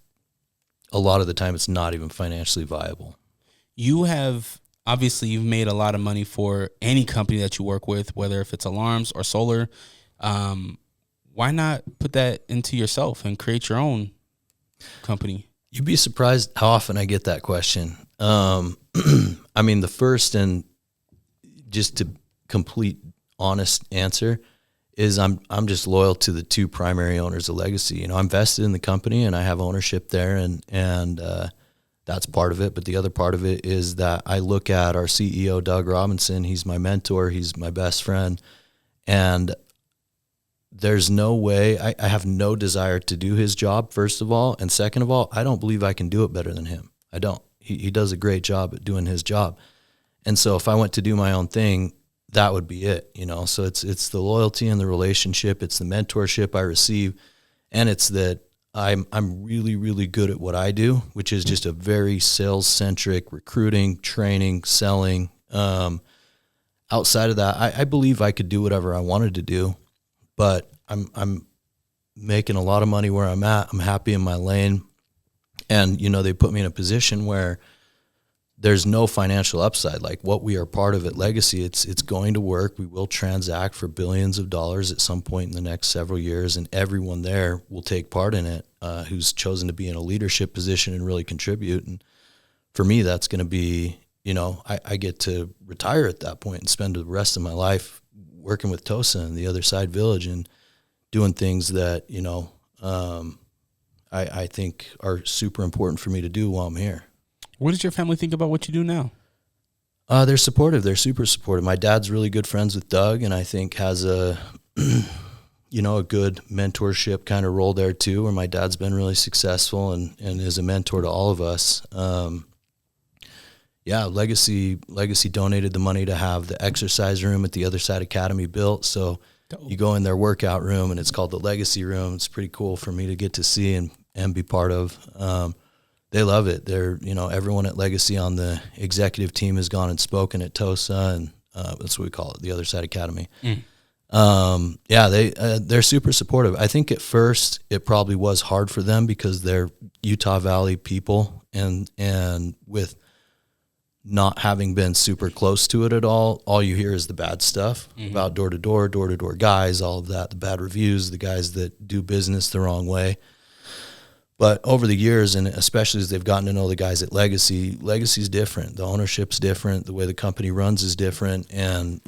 a lot of the time it's not even financially viable.
You've made a lot of money for any company that you work with, whether if it's alarms or solar. Why not put that into yourself and create your own company? You'd
be surprised how often I get that question. The first and just to complete honest answer is I'm just loyal to the two primary owners of Legacy. I'm vested in the company and I have ownership there, and that's part of it. But the other part of it is that I look at our CEO, Doug Robinson. He's my mentor. He's my best friend. And there's no way, I have no desire to do his job, first of all. And second of all, I don't believe I can do it better than him. I don't. He does a great job at doing his job. And so if I went to do my own thing, that would be it, So it's the loyalty and the relationship. It's the mentorship I receive. And it's that I'm really, really good at what I do, which is just a very sales-centric recruiting, training, selling. Outside of that, I believe I could do whatever I wanted to do, but I'm making a lot of money where I'm at. I'm happy in my lane. And, they put me in a position where there's no financial upside. Like what we are part of at Legacy, it's going to work. We will transact for billions of dollars at some point in the next several years, and everyone there will take part in it who's chosen to be in a leadership position and really contribute. And for me, that's going to be, I get to retire at that point and spend the rest of my life working with Tosa and the Other Side Village and doing things that, I think are super important for me to do while I'm here.
What does your family think about what you do now?
They're supportive. They're super supportive. My dad's really good friends with Doug, and I think has a, a good mentorship kind of role there too, where my dad's been really successful and is a mentor to all of us. Legacy donated the money to have the exercise room at the Other Side Academy built. So you go in their workout room, and it's called the Legacy Room. It's pretty cool for me to get to see and be part of. They love it. They're, everyone at Legacy on the executive team has gone and spoken at Tosa, and that's what we call it, the Other Side Academy. They're super supportive. I think at first it probably was hard for them because they're Utah Valley people, and with not having been super close to it at all you hear is the bad stuff about door-to-door guys, all of that, the bad reviews, the guys that do business the wrong way. But over the years, and especially as they've gotten to know the guys at Legacy's different. The ownership's different. The way the company runs is different. And,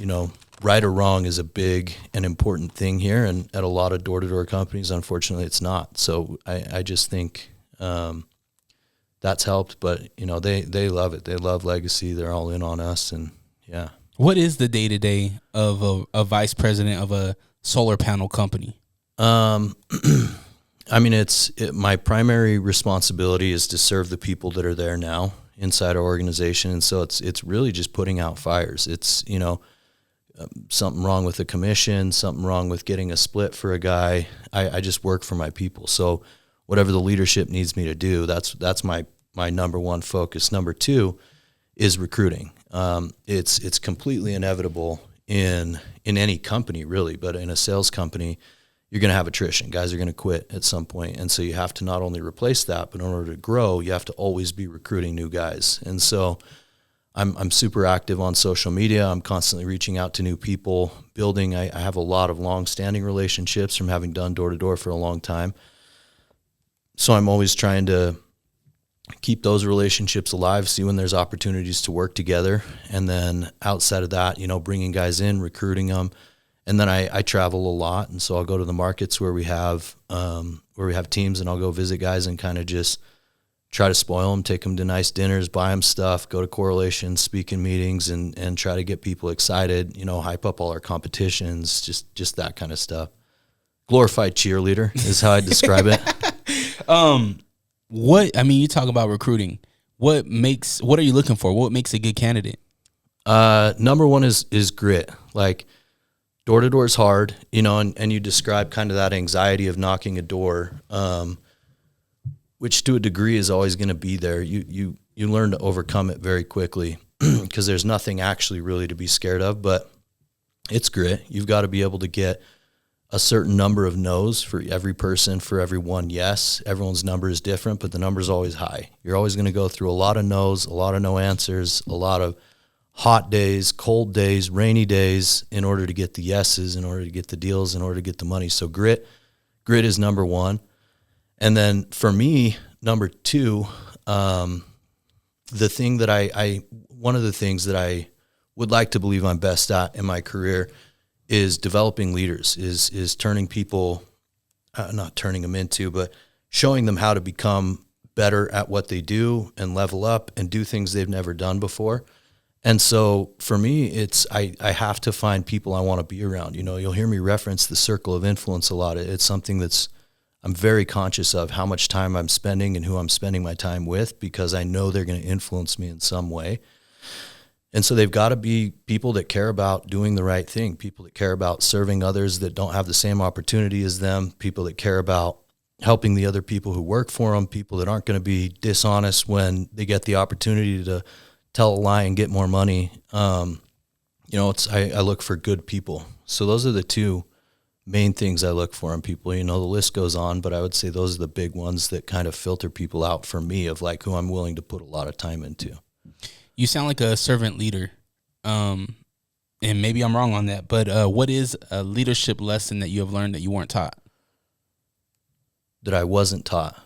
right or wrong is a big and important thing here. And at a lot of door-to-door companies, unfortunately, it's not. So I just think that's helped. But, they love it. They love Legacy. They're all in on us. And, yeah.
What is the day-to-day of a vice president of a solar panel company?
My primary responsibility is to serve the people that are there now inside our organization. And so it's really just putting out fires. It's, something wrong with the commission, something wrong with getting a split for a guy. I just work for my people. So whatever the leadership needs me to do, that's my number one focus. Number two is recruiting. It's completely inevitable in any company really, but in a sales company, you're going to have attrition. Guys are going to quit at some point. And so you have to not only replace that, but in order to grow, you have to always be recruiting new guys. And so I'm super active on social media. I'm constantly reaching out to new people, building. I have a lot of long-standing relationships from having done door-to-door for a long time. So I'm always trying to keep those relationships alive, see when there's opportunities to work together. And then outside of that, bringing guys in, recruiting them. And then I travel a lot, and so I'll go to the markets where we have teams, and I'll go visit guys and kind of just try to spoil them, take them to nice dinners, buy them stuff, go to correlations, speak in meetings, and try to get people excited. Hype up all our competitions, just that kind of stuff. Glorified cheerleader is how I describe it.
You talk about recruiting. What are you looking for? What makes a good candidate?
Number one is grit. Like, door to door is hard, and you describe kind of that anxiety of knocking a door, which to a degree is always going to be there. You learn to overcome it very quickly because there's nothing actually really to be scared of, but it's grit. You've got to be able to get a certain number of no's for every person, for every one yes. Everyone's number is different, but the number is always high. You're always going to go through a lot of no's, a lot of no answers, a lot of hot days, cold days, rainy days in order to get the yeses, in order to get the deals, in order to get the money. So grit is number one. And then for me, number two, one of the things that I would like to believe I'm best at in my career is developing leaders, is turning people, not turning them into, but showing them how to become better at what they do and level up and do things they've never done before. And so for me, it's I have to find people I want to be around. You'll hear me reference the circle of influence a lot. It's something I'm very conscious of, how much time I'm spending and who I'm spending my time with, because I know they're going to influence me in some way. And so they've got to be people that care about doing the right thing, people that care about serving others that don't have the same opportunity as them, people that care about helping the other people who work for them, people that aren't going to be dishonest when they get the opportunity to tell a lie and get more money. I look for good people. So those are the two main things I look for in people. The list goes on, but I would say those are the big ones that kind of filter people out for me, of like who I'm willing to put a lot of time into.
You sound like a servant leader. And maybe I'm wrong on that, but what is a leadership lesson that you have learned that you weren't taught?
That I wasn't taught?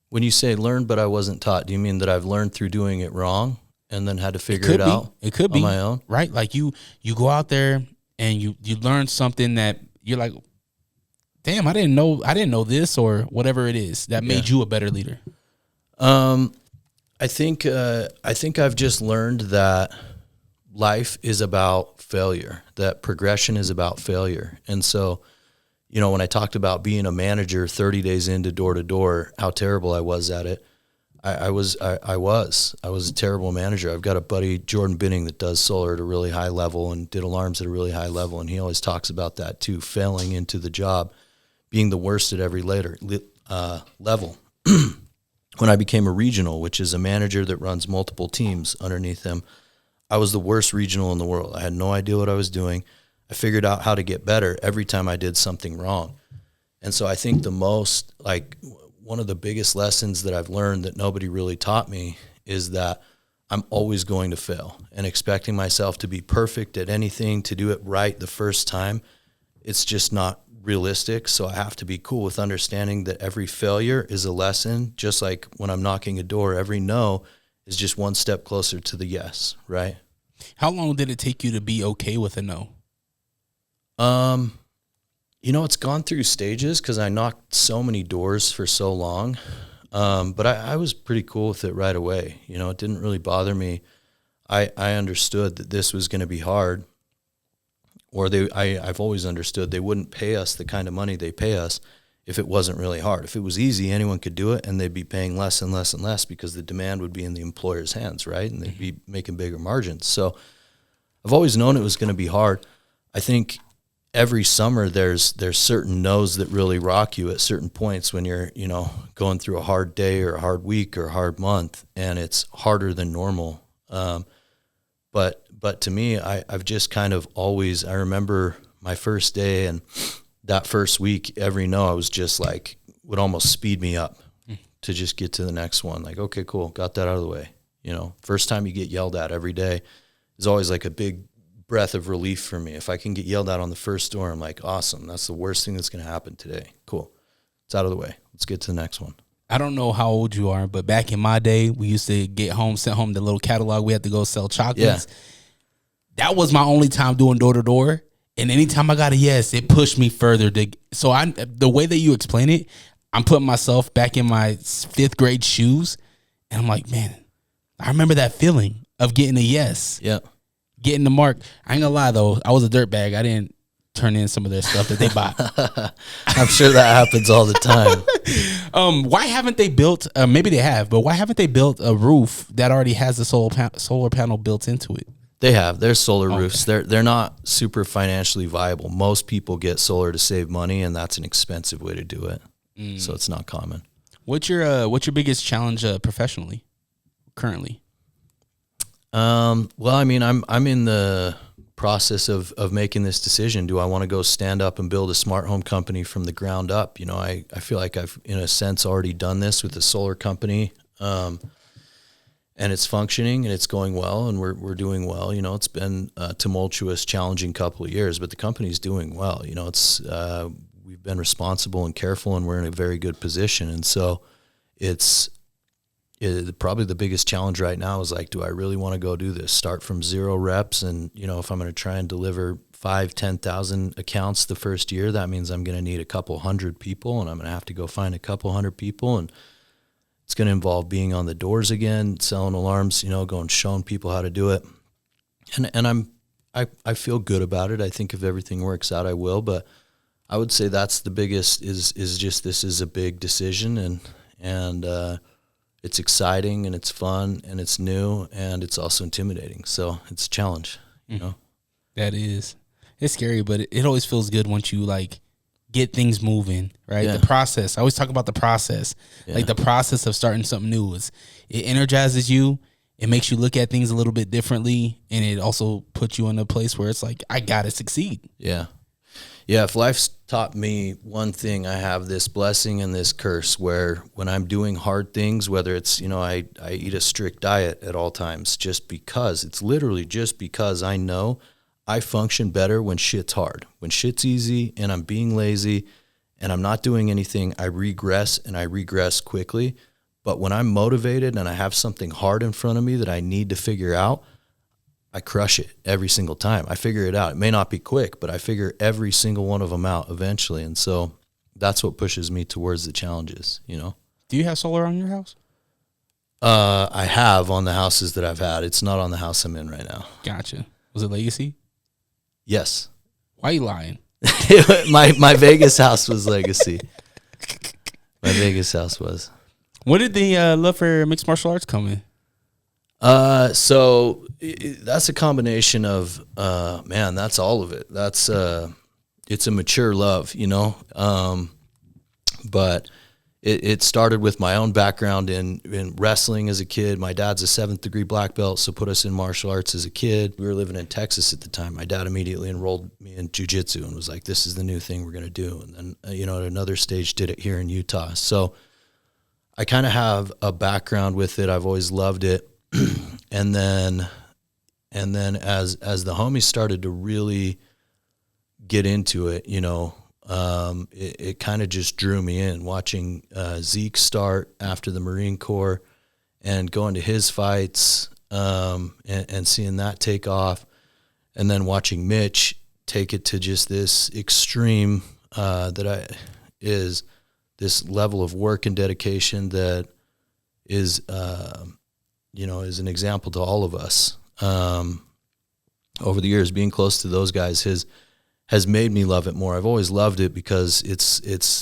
When you say learned but I wasn't taught, do you mean that I've learned through doing it wrong and then had to figure it out?
It could be
on my own,
right? Like you go out there and you learn something that you're like, damn, I didn't know this, or whatever it is that made you a better leader.
I think I've just learned that life is about failure, that progression is about failure. And so, when I talked about being a manager 30 days into door to door, how terrible I was at it. I was a terrible manager. I've got a buddy, Jordan Binning, that does solar at a really high level and did alarms at a really high level. And he always talks about that too, failing into the job, being the worst at every level. When I became a regional, which is a manager that runs multiple teams underneath him, I was the worst regional in the world. I had no idea what I was doing. I figured out how to get better every time I did something wrong. And so I think one of the biggest lessons that I've learned that nobody really taught me is that I'm always going to fail, and expecting myself to be perfect at anything, to do it right the first time, it's just not realistic. So I have to be cool with understanding that every failure is a lesson, just like when I'm knocking a door, every no is just one step closer to the yes, right?
How long did it take you to be okay with a no?
It's gone through stages because I knocked so many doors for so long. But I was pretty cool with it right away. It didn't really bother me. I understood that this was going to be hard, or I've always understood they wouldn't pay us the kind of money they pay us if it wasn't really hard. If it was easy, anyone could do it, and they'd be paying less and less and less because the demand would be in the employer's hands, right? And they'd be making bigger margins. So I've always known it was going to be hard. I think every summer there's certain no's that really rock you at certain points when you're, going through a hard day or a hard week or a hard month, and it's harder than normal. But to me, I've just kind of always, I remember my first day and that first week, every no, I was just like, would almost speed me up to just get to the next one. Like, okay, cool, got that out of the way. First time you get yelled at every day is always like a big breath of relief for me. If I can get yelled at on the first door, I'm like, awesome. That's the worst thing that's going to happen today. Cool. It's out of the way. Let's get to the next one.
I don't know how old you are, but back in my day, we used to sent home the little catalog. We had to go sell chocolates. Yeah. That was my only time doing door to door. And anytime I got a yes, it pushed me further. The way that you explain it, I'm putting myself back in my 5th grade shoes. And I'm like, man, I remember that feeling of getting a yes.
Yeah.
Getting the mark. I ain't gonna lie though, I was a dirtbag. I didn't turn in some of their stuff that they bought.
I'm sure that happens all the time.
Why haven't they built? Maybe they have, but why haven't they built a roof that already has a solar panel built into it?
They have. There's solar roofs. They're not super financially viable. Most people get solar to save money, and that's an expensive way to do it. So it's not common.
What's your biggest challenge professionally, currently?
Well, I mean, I'm in the process of making this decision. Do I want to go stand up and build a smart home company from the ground up? You know, I feel like I've, in a sense, already done this with a solar company, and it's functioning and it's going well, and we're doing well. You know, it's been a tumultuous, challenging couple of years, but the company's doing well. You know, it's we've been responsible and careful, and we're in a very good position. And so probably the biggest challenge right now is like, do I really want to go do this? Start from 0 reps, and you know, if I'm going to try and deliver 5,000-10,000 accounts the first year, that means I'm going to need a couple hundred people, and I'm going to have to go find a couple hundred people, and it's going to involve being on the doors again, selling alarms, you know, going showing people how to do it, and I feel good about it. I think if everything works out, I will, but I would say that's the biggest is just this is a big decision, and it's exciting and it's fun and it's new and it's also intimidating. So it's a challenge, you know?
That is. It's scary, but it always feels good once you like get things moving, right?
Yeah.
The process. I always talk about the process.
Yeah.
Like the process of starting something new it energizes you. It makes you look at things a little bit differently. And it also puts you in a place where it's like, I got to succeed.
Yeah. Yeah, if life's taught me one thing, I have this blessing and this curse where when I'm doing hard things, whether it's, you know, I eat a strict diet at all times it's literally just because I know I function better when shit's hard. When shit's easy and I'm being lazy and I'm not doing anything, I regress and I regress quickly. But when I'm motivated and I have something hard in front of me that I need to figure out, I crush it every single time. I figure it out. It may not be quick, but I figure every single one of them out eventually. And so that's what pushes me towards the challenges, you know?
Do you have solar on your house?
I have on the houses that I've had. It's not on the house I'm in right now.
Gotcha. Was it Legacy?
Yes.
Why are you lying?
my Vegas house was Legacy. My Vegas house was.
When did the love for mixed martial arts come in?
So that's a combination of, man, that's all of it. That's, it's a mature love, you know? But it started with my own background in wrestling as a kid. My dad's a 7th degree black belt, so put us in martial arts as a kid. We were living in Texas at the time. My dad immediately enrolled me in jiu-jitsu and was like, this is the new thing we're going to do. And then, you know, at another stage did it here in Utah. So I kind of have a background with it. I've always loved it. And then as the homies started to really get into it, you know, it kind of just drew me in, watching Zeke start after the Marine Corps and going to his fights, and seeing that take off, and then watching Mitch take it to just this extreme is this level of work and dedication that is you know, is an example to all of us. Over the years, being close to those guys has made me love it more. I've always loved it because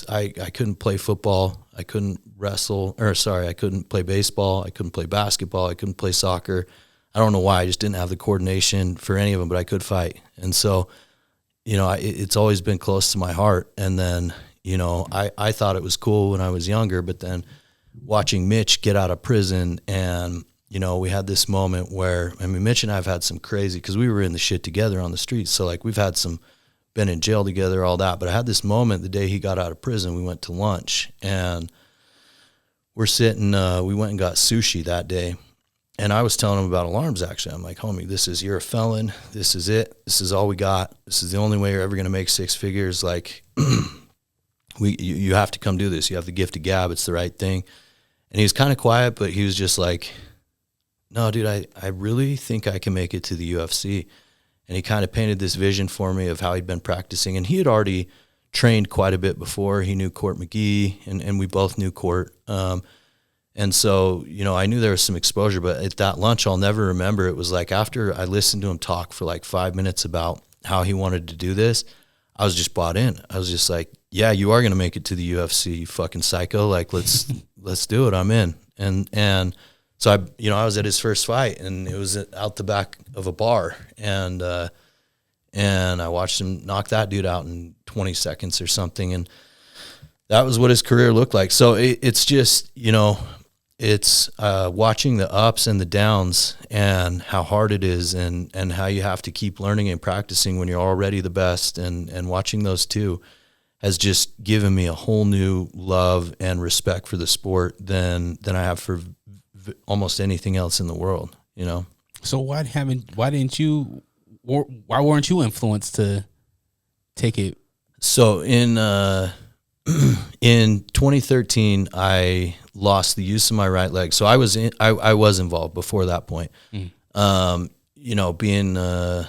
I couldn't play football, I couldn't I couldn't play baseball, I couldn't play basketball, I couldn't play soccer. I don't know why, I just didn't have the coordination for any of them, but I could fight. And so, you know, it's always been close to my heart. And then, you know, I thought it was cool when I was younger, but then watching Mitch get out of prison, and you know, we had this moment where, I mean, Mitch and I have had some crazy, because we were in the shit together on the streets. So, like, we've had been in jail together, all that. But I had this moment the day he got out of prison. We went to lunch, and we're sitting, we went and got sushi that day. And I was telling him about alarms, actually. I'm like, homie, you're a felon. This is it. This is all we got. This is the only way you're ever going to make 6 figures. Like, you have to come do this. You have the gift of gab. It's the right thing. And he was kind of quiet, but he was just like, no, dude, I really think I can make it to the UFC. And he kind of painted this vision for me of how he'd been practicing. And he had already trained quite a bit before. He knew Court McGee, and we both knew Court. And so, you know, I knew there was some exposure, but at that lunch, I'll never remember. It was like after I listened to him talk for like 5 minutes about how he wanted to do this, I was just bought in. I was just like, yeah, you are going to make it to the UFC, you fucking psycho. Like, let's do it. I'm in. And so I was at his first fight, and it was out the back of a bar, and I watched him knock that dude out in 20 seconds or something. And that was what his career looked like. So it's just, you know, it's watching the ups and the downs and how hard it is, and how you have to keep learning and practicing when you're already the best, and watching those two has just given me a whole new love and respect for the sport than I have for almost anything else in the world, you know?
So why weren't you influenced to take it?
So in 2013, I lost the use of my right leg. So I was involved before that point. You know, being the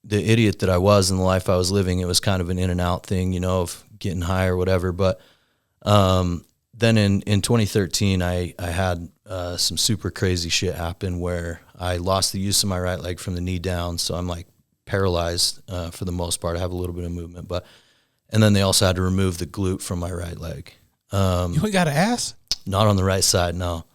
idiot that I was in the life I was living, it was kind of an in and out thing, you know, of getting high or whatever. But then in 2013, I had some super crazy shit happen where I lost the use of my right leg from the knee down. So I'm like paralyzed for the most part. I have a little bit of movement, and then they also had to remove the glute from my right leg.
You ain't got an ass?
Not on the right side, no.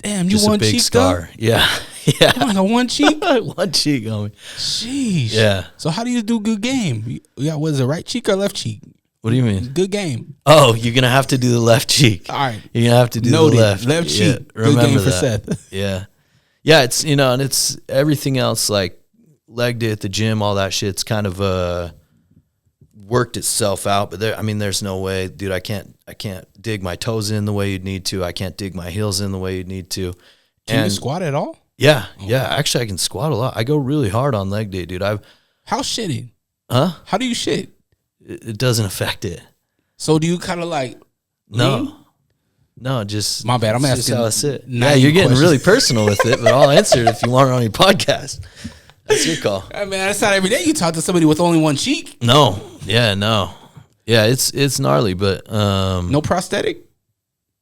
Damn,
just
you one
a big
cheek
scar.
though?
Yeah.
You only got one cheek?
One cheek on me.
Sheesh.
Yeah.
So how do you do good game? You got, what is it, right cheek or left cheek?
What do you mean?
Good game.
Oh, you're going to have to do the left cheek.
All right.
You're going to have to do
Noted.
the left.
Left cheek.
Yeah,
Good game for
that.
Seth.
Yeah. Yeah, it's, you know, and it's everything else, like leg day at the gym, all that shit's kind of worked itself out. But there's no way, dude, I can't dig my toes in the way you'd need to. I can't dig my heels in the way you'd need to.
Can you squat at all?
Yeah. Yeah. Actually, I can squat a lot. I go really hard on leg day, dude.
How shitting?
Huh?
How do you shit?
It doesn't affect it.
So do you kind of like lean?
No, just
my bad. I'm
just
asking
how I sit.
Yeah,
you're getting really personal with it, but I'll answer it if you want it on your podcast. That's your call.
I mean, that's not every day you talk to somebody with only one cheek.
No. Yeah, no. Yeah, it's gnarly, but
no prosthetic?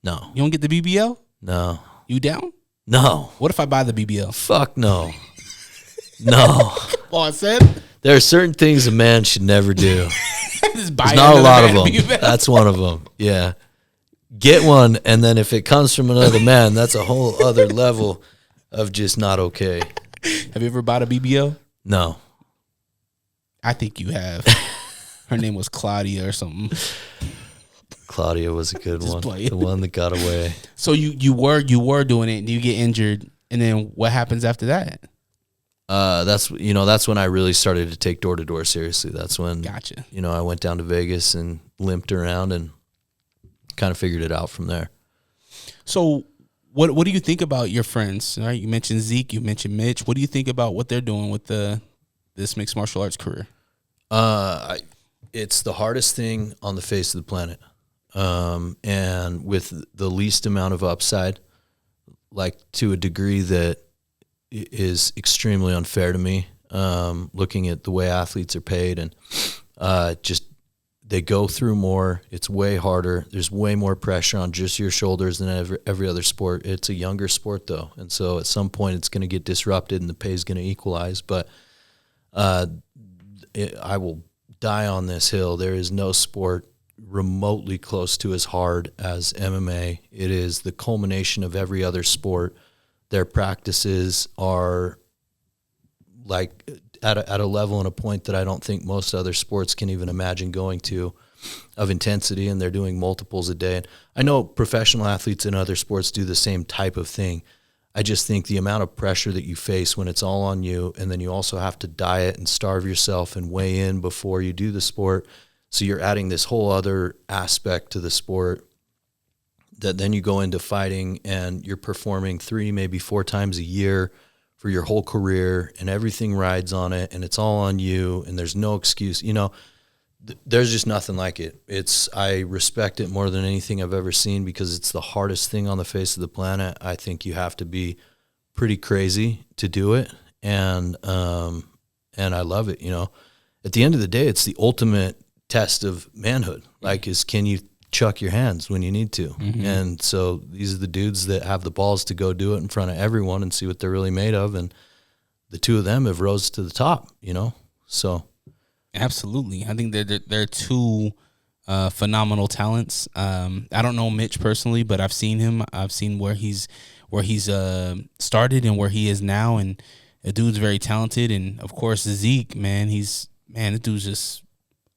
No.
You don't get the BBL?
No.
You down?
No.
What if I buy the BBL?
Fuck no. No.
Come on, Seth.
There are certain things a man should never do.
There's
not a lot of them. That's one of them. Yeah. Get one, and then if it comes from another man, that's a whole other level of just not okay.
Have you ever bought a BBL?
No.
I think you have. Her name was Claudia or something.
Claudia was a good one.
Playing.
The one that got away.
So you were doing it, and you get injured, and then what happens after that?
That's when I really started to take door to door seriously. That's when
Gotcha.
I went down to Vegas and limped around and kind of figured it out from there.
So what do you think about your friends? Right? You mentioned Zeke, you mentioned Mitch. What do you think about what they're doing with this mixed martial arts career?
It's the hardest thing on the face of the planet. And with the least amount of upside, like to a degree that is extremely unfair to me, looking at the way athletes are paid, and just they go through more. It's way harder. There's way more pressure on just your shoulders than every other sport. It's a younger sport, though, and so at some point it's going to get disrupted and the pay is going to equalize. But I will die on this hill. There is no sport remotely close to as hard as MMA. It is the culmination of every other sport. Their practices are like at a level and a point that I don't think most other sports can even imagine going to, of intensity, and they're doing multiples a day. And I know professional athletes in other sports do the same type of thing. I just think the amount of pressure that you face when it's all on you, and then you also have to diet and starve yourself and weigh in before you do the sport. So you're adding this whole other aspect to the sport that then you go into fighting and you're performing 3, maybe 4 times a year for your whole career, and everything rides on it, and it's all on you, and there's no excuse. There's just nothing like it. I respect it more than anything I've ever seen because it's the hardest thing on the face of the planet. I think you have to be pretty crazy to do it, and I love it. At the end of the day, it's the ultimate test of manhood. Like, can you chuck your hands when you need to. And so these are the dudes that have the balls to go do it in front of everyone and see what they're really made of. And the two of them have rose to the top, so.
Absolutely. I think they're two phenomenal talents. I don't know Mitch personally, but I've seen him. I've seen where he's started and where he is now, and the dude's very talented. And of course Zeke, this dude's just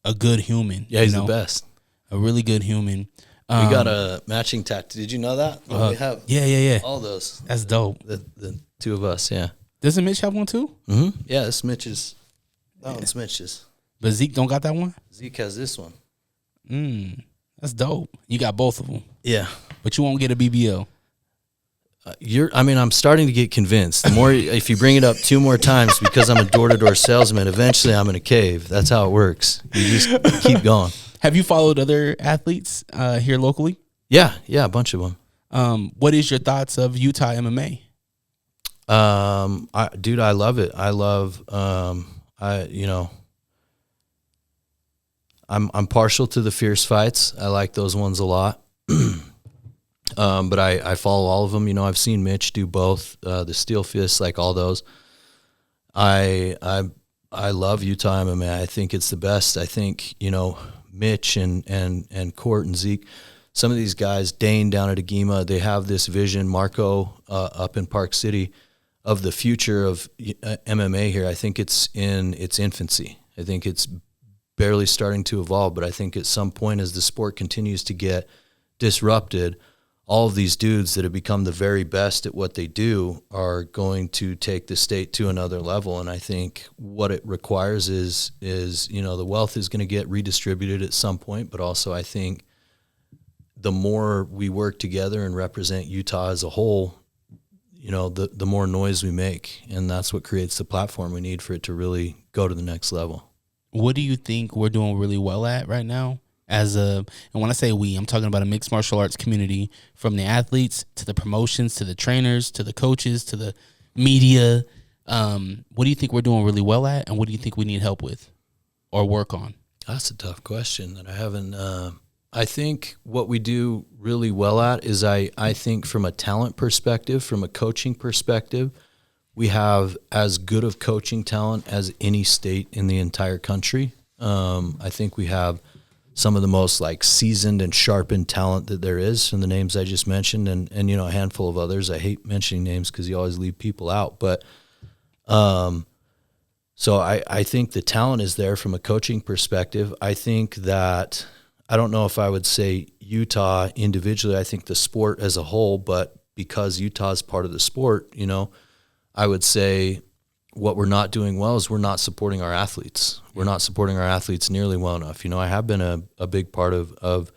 a good human.
Yeah, he's the best.
A really good human.
We got a matching tattoo. Did you know that? We have all those.
That's dope.
The two of us, yeah.
Doesn't Mitch have one too?
Mm-hmm. Yeah, this Mitch's. That one's Mitch's.
But Zeke don't got that one?
Zeke has this one.
That's dope. You got both of them.
Yeah.
But you won't get a BBL.
I'm starting to get convinced. The more, if you bring it up 2 more times because I'm a door-to-door salesman, eventually I'm in a cave. That's how it works. You just keep going.
Have you followed other athletes here locally?
Yeah, a bunch of them.
What is your thoughts of Utah MMA?
I love it. I love, I'm partial to the fierce fights. I like those ones a lot. But I follow all of them. I've seen Mitch do both, the steel fists, like all those. I love Utah MMA. I think it's the best. I think, Mitch and Court and Zeke, some of these guys, Dane down at Agema, they have this vision, Marco up in Park City, of the future of MMA here. I think it's in its infancy. I think it's barely starting to evolve, but I think at some point as the sport continues to get disrupted, all of these dudes that have become the very best at what they do are going to take the state to another level. And I think what it requires is the wealth is going to get redistributed at some point, but also I think the more we work together and represent Utah as a whole, the more noise we make, and that's what creates the platform we need for it to really go to the next level.
What do you think we're doing really well at right now? And when I say we, I'm talking about a mixed martial arts community, from the athletes to the promotions to the trainers to the coaches to the media. What do you think we're doing really well at, and what do you think we need help with or work on?
That's a tough question that I haven't. I think what we do really well at is I think from a talent perspective, from a coaching perspective, we have as good of coaching talent as any state in the entire country. I think we have some of the most seasoned and sharpened talent that there is from the names I just mentioned, and a handful of others. I hate mentioning names because you always leave people out, but so I think the talent is there from a coaching perspective. I think that, I don't know if I would say Utah individually, I think the sport as a whole, but because Utah is part of the sport, I would say what we're not doing well is we're not supporting our athletes. We're not supporting our athletes nearly well enough. I have been a big part of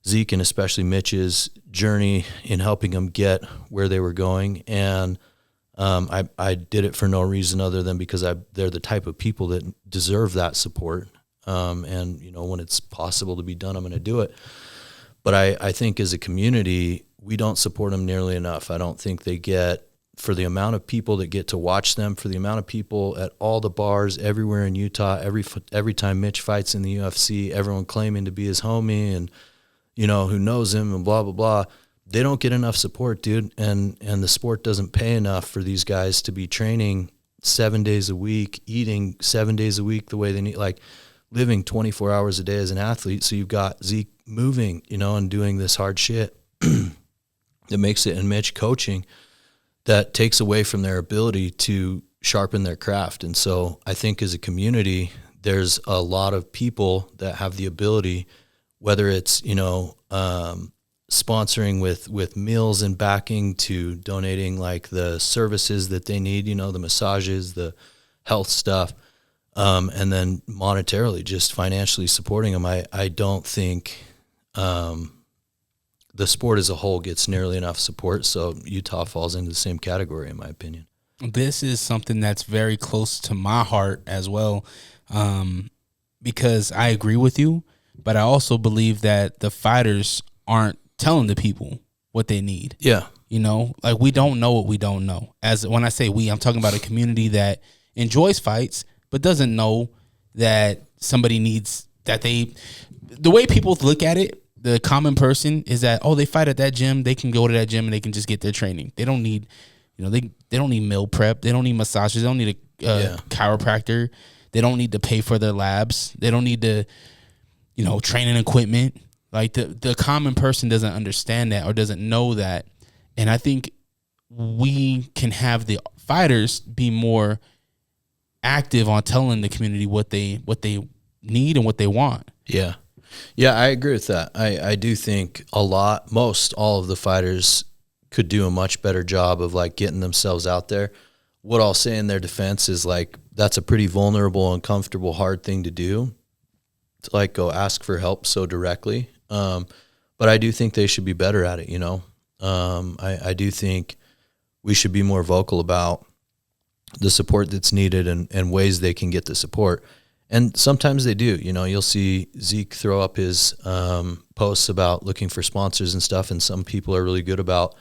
Zeke and especially Mitch's journey in helping them get where they were going. And I did it for no reason other than because they're the type of people that deserve that support. And when it's possible to be done, I'm going to do it. But I think as a community, we don't support them nearly enough. I don't think they get, for the amount of people that get to watch them, for the amount of people at all the bars everywhere in Utah, every time Mitch fights in the UFC, everyone claiming to be his homie and, who knows him and blah, blah, blah. They don't get enough support, dude. And the sport doesn't pay enough for these guys to be training 7 days a week, eating 7 days a week the way they need, living 24 hours a day as an athlete. So you've got Zeke moving, and doing this hard shit that makes it, and Mitch coaching, that takes away from their ability to sharpen their craft. And so I think as a community, there's a lot of people that have the ability, whether it's, sponsoring with meals and backing, to donating the services that they need, the massages, the health stuff, and then monetarily, just financially supporting them. I don't think the sport as a whole gets nearly enough support, so Utah falls into the same category, in my opinion.
This is something that's very close to my heart as well, because I agree with you, but I also believe that the fighters aren't telling the people what they need.
Yeah.
We don't know what we don't know. When I say we, I'm talking about a community that enjoys fights, but doesn't know that somebody needs, the way people look at it, the common person is that, oh, they fight at that gym. They can go to that gym and they can just get their training. They don't need, they don't need meal prep. They don't need massages. They don't need a chiropractor. They don't need to pay for their labs. They don't need to, training equipment. Like the common person doesn't understand that or doesn't know that. And I think we can have the fighters be more active on telling the community what they need and what they want.
Yeah, I agree with that. I do think all of the fighters could do a much better job of like getting themselves out there. What I'll say in their defense is like that's a pretty vulnerable, uncomfortable, hard thing to do, to like go ask for help so directly. But I do think they should be better at it. I do think we should be more vocal about the support that's needed and ways they can get the support. And sometimes they do. You'll see Zeke throw up his posts about looking for sponsors and stuff, and some people are really good about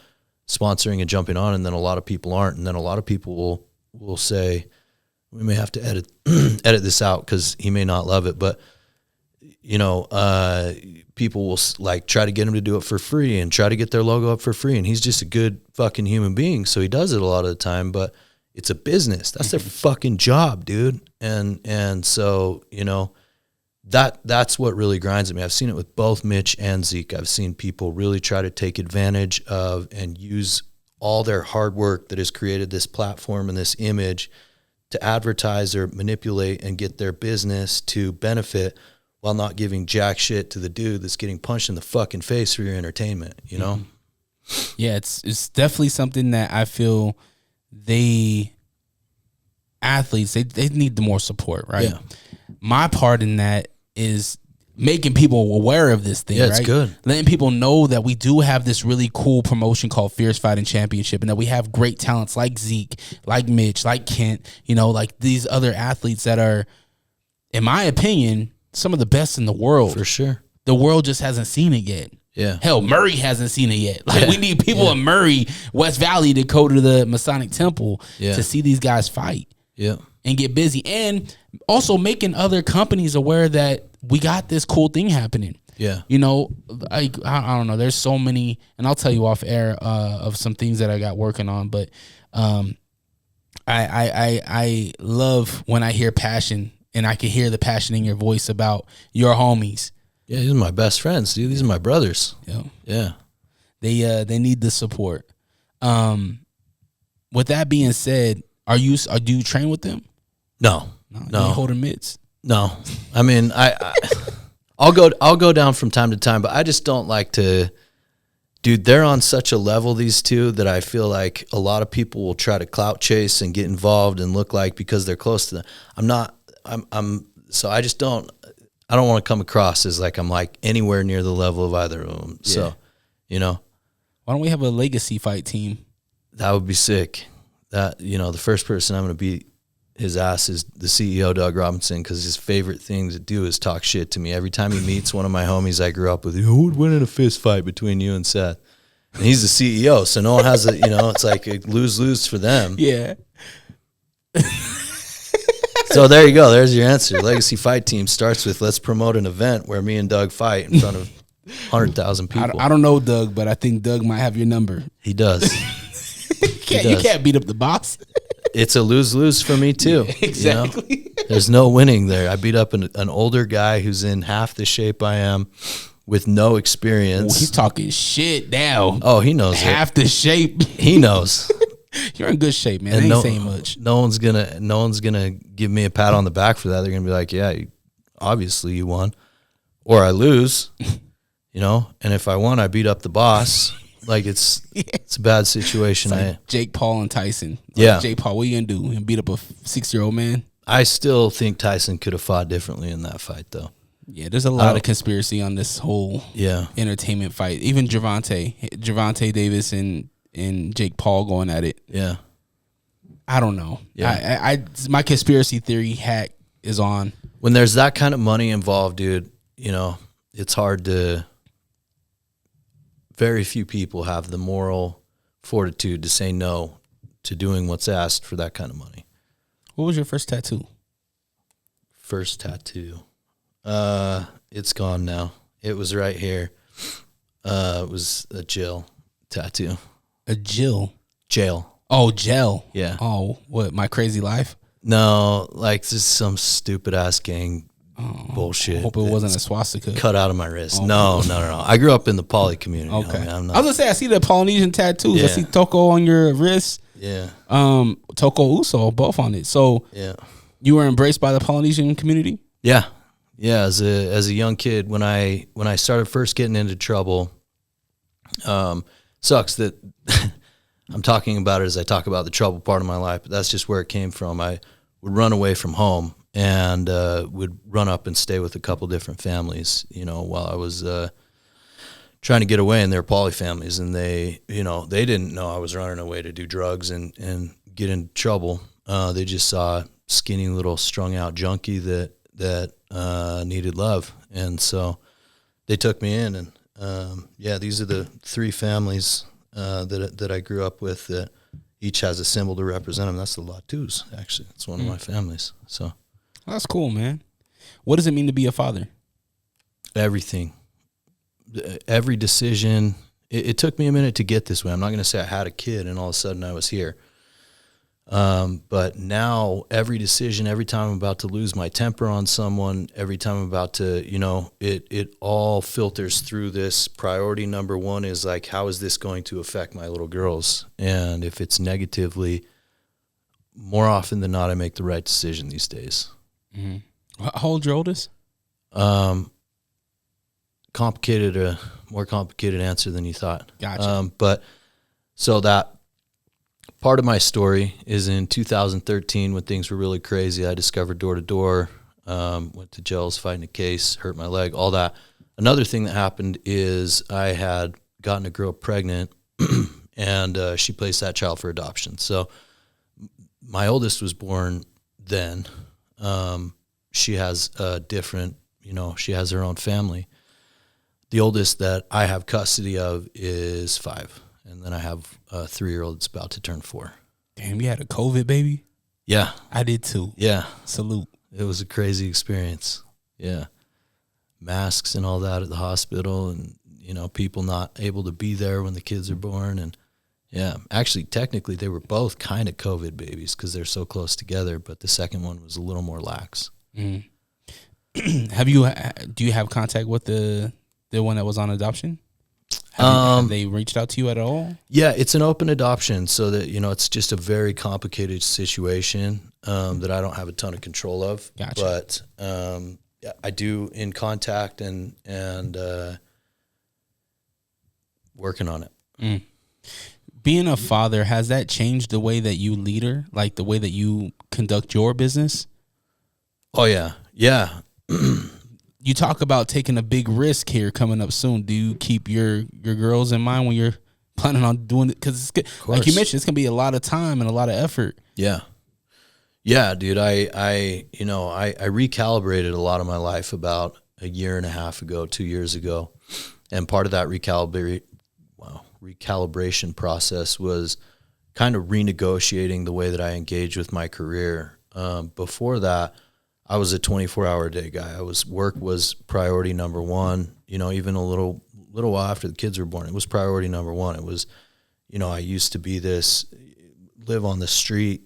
sponsoring and jumping on, and then a lot of people aren't. And then a lot of people will say, we may have to edit this out because he may not love it, but people will like try to get him to do it for free and try to get their logo up for free. And he's just a good fucking human being. So he does it a lot of the time, but it's a business. That's their fucking job, dude. And so, that's what really grinds at me. I've seen it with both Mitch and Zeke. I've seen people really try to take advantage of and use all their hard work that has created this platform and this image to advertise or manipulate and get their business to benefit while not giving jack shit to the dude that's getting punched in the fucking face for your entertainment,
Yeah, it's definitely something that I feel athletes, they need the more support, right?
Yeah.
My part in that is making people aware of this thing,
yeah,
right?
It's good.
Letting people know that we do have this really cool promotion called Fierce Fighting Championship, and that we have great talents like Zeke, like Mitch, like Kent, like these other athletes that are, in my opinion, some of the best in the world.
For sure.
The world just hasn't seen it yet.
Yeah.
Hell, Murray hasn't seen it yet. Like, we need people in Murray, West Valley, to go to the Masonic Temple to see these guys fight.
Yeah.
And get busy. And also making other companies aware that we got this cool thing happening.
Yeah.
I don't know. There's so many, and I'll tell you off air of some things that I got working on. But I love when I hear passion, and I can hear the passion in your voice about your homies.
Yeah, these are my best friends, dude. These are my brothers. Yeah.
They need the support. With that being said, do you train with them?
No.
You holding mitts?
No. I mean, I'll go down from time to time, but I just don't like to. Dude, they're on such a level, these two, that I feel like a lot of people will try to clout chase and get involved and look like because they're close to them. So I just don't. I don't want to come across as like I'm like anywhere near the level of either of them. Yeah. So,
why don't we have a legacy fight team?
That would be sick. That the first person I'm going to beat his ass is the CEO, Doug Robinson, because his favorite thing to do is talk shit to me. Every time he meets one of my homies I grew up with, who would win in a fist fight between you and Seth? And he's the CEO, so no one has it's like a lose-lose for them.
Yeah.
So there you go. There's your answer. Legacy Fight Team starts with, let's promote an event where me and Doug fight in front of 100,000 people.
I don't know Doug, but I think Doug might have your number.
He does.
You can't beat up the boss.
It's a lose-lose for me too.
Yeah, exactly.
There's no winning there. I beat up an older guy who's in half the shape I am with no experience.
Ooh, he's talking shit now.
Oh, he knows
half the shape.
He knows.
You're in good shape, man. And I ain't saying much.
No one's gonna give me a pat on the back for that. They're gonna be like, yeah, obviously you won, or I lose. And if I won, I beat up the boss. Like it's a bad situation.
It's like Jake Paul and Tyson. Jake Paul, what are you gonna do? And beat up a 6-year-old man?
I still think Tyson could have fought differently in that fight, though.
Yeah, there's a lot of conspiracy on this whole entertainment fight. Even Gervonta Davis and Jake Paul going at it.
Yeah,
I don't know. Yeah, I my conspiracy theory hat is on.
When there's that kind of money involved, dude, it's hard to. Very few people have the moral fortitude to say no to doing what's asked for that kind of money.
What was your first tattoo?
It's gone now. It was right here. It was a Jill tattoo.
A Jill?
Jail.
Oh, gel.
Yeah.
Oh, what, My Crazy Life?
No, like just some stupid ass gang bullshit.
I hope it wasn't a swastika.
Cut out of my wrist.
Oh.
No. I grew up in the poly community.
Okay.
I mean,
I was gonna say I see the Polynesian tattoos.
Yeah.
I see Toko on your wrist.
Yeah.
Toko Uso both on it. So
yeah, you
were embraced by the Polynesian community.
Yeah. As a young kid, when I started first getting into trouble, sucks that I'm talking about it as I talk about the trouble part of my life, but that's just where it came from. I would run away from home and would run up and stay with a couple different families, while I was trying to get away, and they're poly families, and they didn't know I was running away to do drugs and get into trouble. They just saw a skinny little strung out junkie that needed love, and so they took me in. And these are the three families that I grew up with that each has a symbol to represent them. That's the Latus, actually. It's one of my families. So
that's cool, man. What does it mean to be a father?
Everything. Every decision. It took me a minute to get this way. I'm not going to say I had a kid and all of a sudden I was here. But now every decision, every time I'm about to lose my temper on someone, every time I'm about to, it all filters through this. Priority number one is like, how is this going to affect my little girls? And if it's negatively, more often than not, I make the right decision these days.
Mm-hmm. How old's your oldest?
More complicated answer than you thought.
Gotcha.
But so that part of my story is in 2013 when things were really crazy. I discovered Door to Door, went to jail, was fighting a case, hurt my leg, all that. Another thing that happened is I had gotten a girl pregnant and she placed that child for adoption. So my oldest was born then. She has a different, she has her own family. The oldest that I have custody of is 5. And then I have a 3-year-old that's about to turn 4.
Damn, you had a COVID baby?
Yeah.
I did too.
Yeah.
Salute.
It was a crazy experience. Yeah. Masks and all that at the hospital and, people not able to be there when the kids are born. And yeah, actually, technically they were both kind of COVID babies because they're so close together, but the second one was a little more lax.
Mm. Do you have contact with the one that was on adoption? Have they reached out to you at all?
Yeah, it's an open adoption, so that it's just a very complicated situation that I don't have a ton of control of.
Gotcha.
But I do in contact and working on it.
Mm. Being a father, has that changed the way that you lead her, like the way that you conduct your business?
Oh yeah, yeah.
You talk about taking a big risk here coming up soon. Do you keep your girls in mind when you're planning on doing it? Because like you mentioned, it's gonna be a lot of time and a lot of effort.
Yeah, dude. I recalibrated a lot of my life about a year and a half ago, 2 years ago, and part of that recalibration process was kind of renegotiating the way that I engage with my career. Before that, I was a 24-hour-a-day guy. Work was priority number one. Even a little while after the kids were born, it was priority number one. It was, I used to be this, live on the street,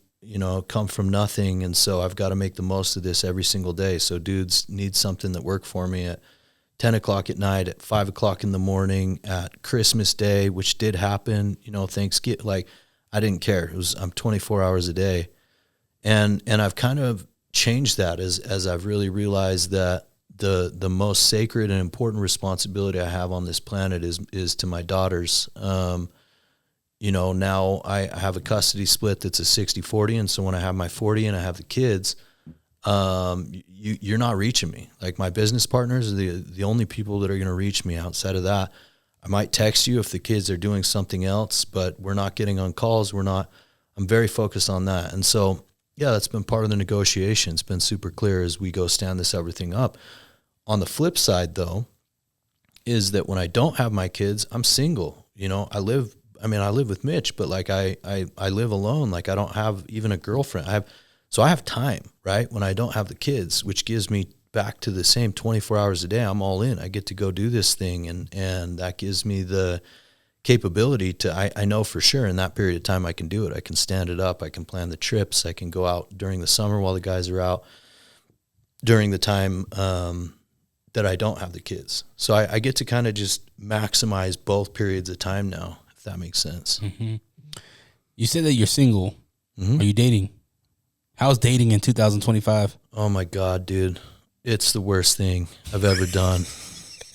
come from nothing, and so I've got to make the most of this every single day. So dudes need something that work for me at 10 o'clock at night, at 5 o'clock in the morning, at Christmas Day, which did happen. Thanksgiving. Like I didn't care. I'm 24 hours a day, and I've kind of changed that as I've really realized that the most sacred and important responsibility I have on this planet is to my daughters. Now I have a custody split that's a 60-40, and so when I have my 40 and I have the kids, you're not reaching me. Like my business partners are the only people that are going to reach me. Outside of that, I might text you if the kids are doing something else, but we're not getting on calls. I'm very focused on that. And so yeah, that's been part of the negotiation. It's been super clear as we go stand everything up. On the flip side, though, is that when I don't have my kids, I'm single. I live with Mitch, but like I live alone. Like I don't have even a girlfriend. I have time, right? When I don't have the kids, which gives me back to the same 24 hours a day. I'm all in. I get to go do this thing, and that gives me the capability to, I know for sure in that period of time I can do it. I can stand it up. I can plan the trips. I can go out during the summer while the guys are out, during the time that I don't have the kids. So I get to kind of just maximize both periods of time now, if that makes sense.
Mm-hmm. You said that you're single. Mm-hmm. Are you dating? How's dating in 2025?
Oh my God, dude. It's the worst thing I've ever done.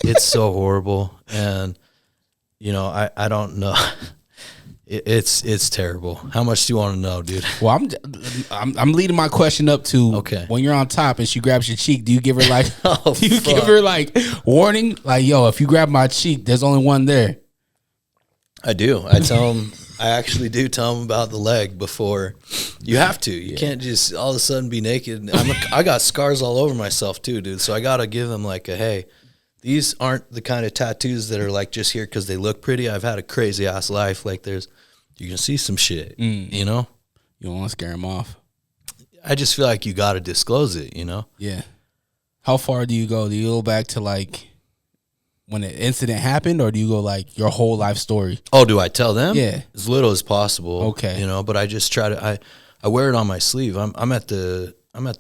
It's so horrible. And, you know, I don't know. It's terrible. How much do you want to know, dude?
Well, I'm leading my question up to,
okay,
when you're on top and she grabs your cheek, do you give her like, give her like warning? Like, yo, if you grab my cheek, there's only one there.
I do. I tell them, I actually do tell them about the leg before. You have to. You can't just all of a sudden be naked. I got scars all over myself too, dude. So I got to give them like a, hey, these aren't the kind of tattoos that are like just here because they look pretty. I've had a crazy ass life. Like you can see some shit, you know?
You don't want to scare them off.
I just feel like you got to disclose it, you know?
Yeah. How far do you go? Do you go back to like when the incident happened, or do you go like your whole life story?
Oh, do I tell them?
Yeah.
As little as possible.
Okay.
You know, but I just try to, I wear it on my sleeve. I'm at the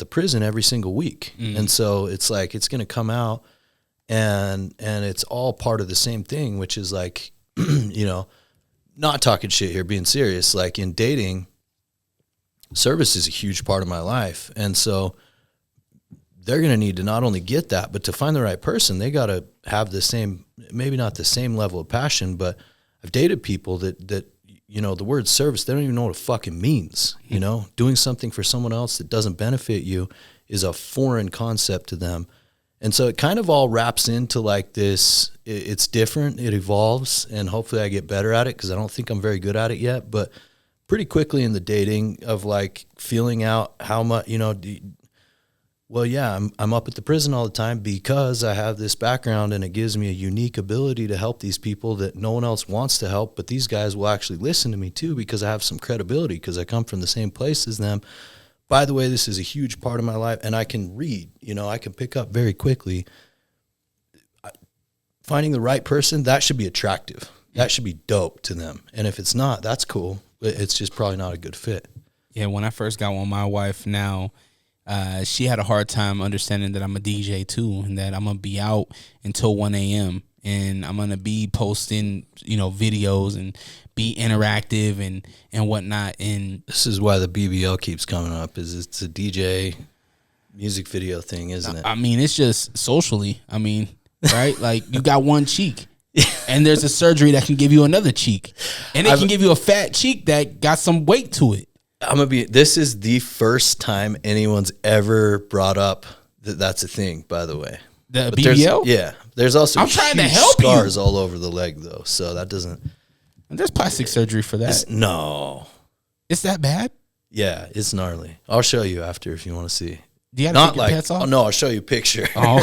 prison every single week. And so it's like, it's going to come out and it's all part of the same thing, which is like, you know, not talking shit here, being serious. Like in dating, service is a huge part of my life. And so they're going to need to not only get that, but to find the right person, they got to have the same, maybe not the same level of passion, but I've dated people that, you know, the word service, they don't even know what it fucking means. You know, doing something for someone else that doesn't benefit you is a foreign concept to them. And so it kind of all wraps into like this, it's different, it evolves, and hopefully I get better at it because I don't think I'm very good at it yet, but pretty quickly in the dating of like feeling out how much, you know, well, yeah, I'm up at the prison all the time because I have this background and it gives me a unique ability to help these people that no one else wants to help, but these guys will actually listen to me too because I have some credibility because I come from the same place as them. By the way, this is a huge part of my life, and I can read, you know, I can pick up very quickly. Finding the right person, that should be attractive. That should be dope to them. And if it's not, that's cool. It's just probably not a good fit.
Yeah, when I first got with my wife now, she had a hard time understanding that I'm a DJ too, and that I'm going to be out until 1 a.m. and I'm going to be posting, you know, videos and be interactive and whatnot. And
this is why the BBL keeps coming up, is it's a DJ music video thing, isn't it?
I mean, it's just socially. I mean, right? Like you got one cheek and there's a surgery that can give you another cheek, and it can give you a fat cheek that got some weight to it.
This is the first time anyone's ever brought up that that's a thing, by the way.
The BBL?
There's also
I'm trying to help
scars all over the leg though, so that doesn't.
And there's plastic surgery for that.
No.
It's that bad?
Yeah, it's gnarly. I'll show you after if you want to see.
Do you have to take your pants off?
Oh, no, I'll show you a picture.
Oh.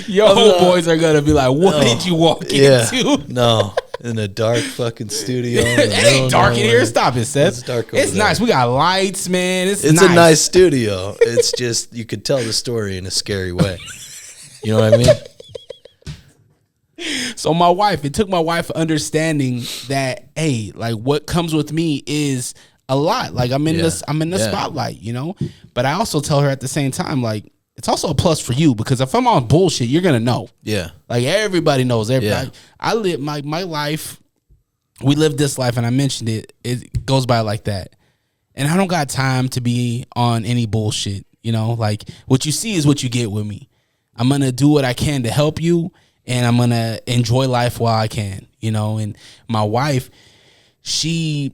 Your homeboys are going to be like, what did you walk into?
No. In a dark fucking studio.
It ain't dark in here. Stop it, Seth. It's dark over there. Nice. We got lights, man. It's
nice. A nice studio. It's just, you could tell the story in a scary way. You know what I mean?
So it took my wife understanding that, hey, like what comes with me is a lot. Like I'm in the spotlight, you know? But I also tell her at the same time, like, it's also a plus for you because if I'm on bullshit, you're going to know.
Yeah.
Like everybody knows everybody. Yeah. I live my life. We live this life, and I mentioned it. It goes by like that. And I don't got time to be on any bullshit, you know? Like what you see is what you get with me. I'm going to do what I can to help you, and I'm going to enjoy life while I can, you know? And my wife, she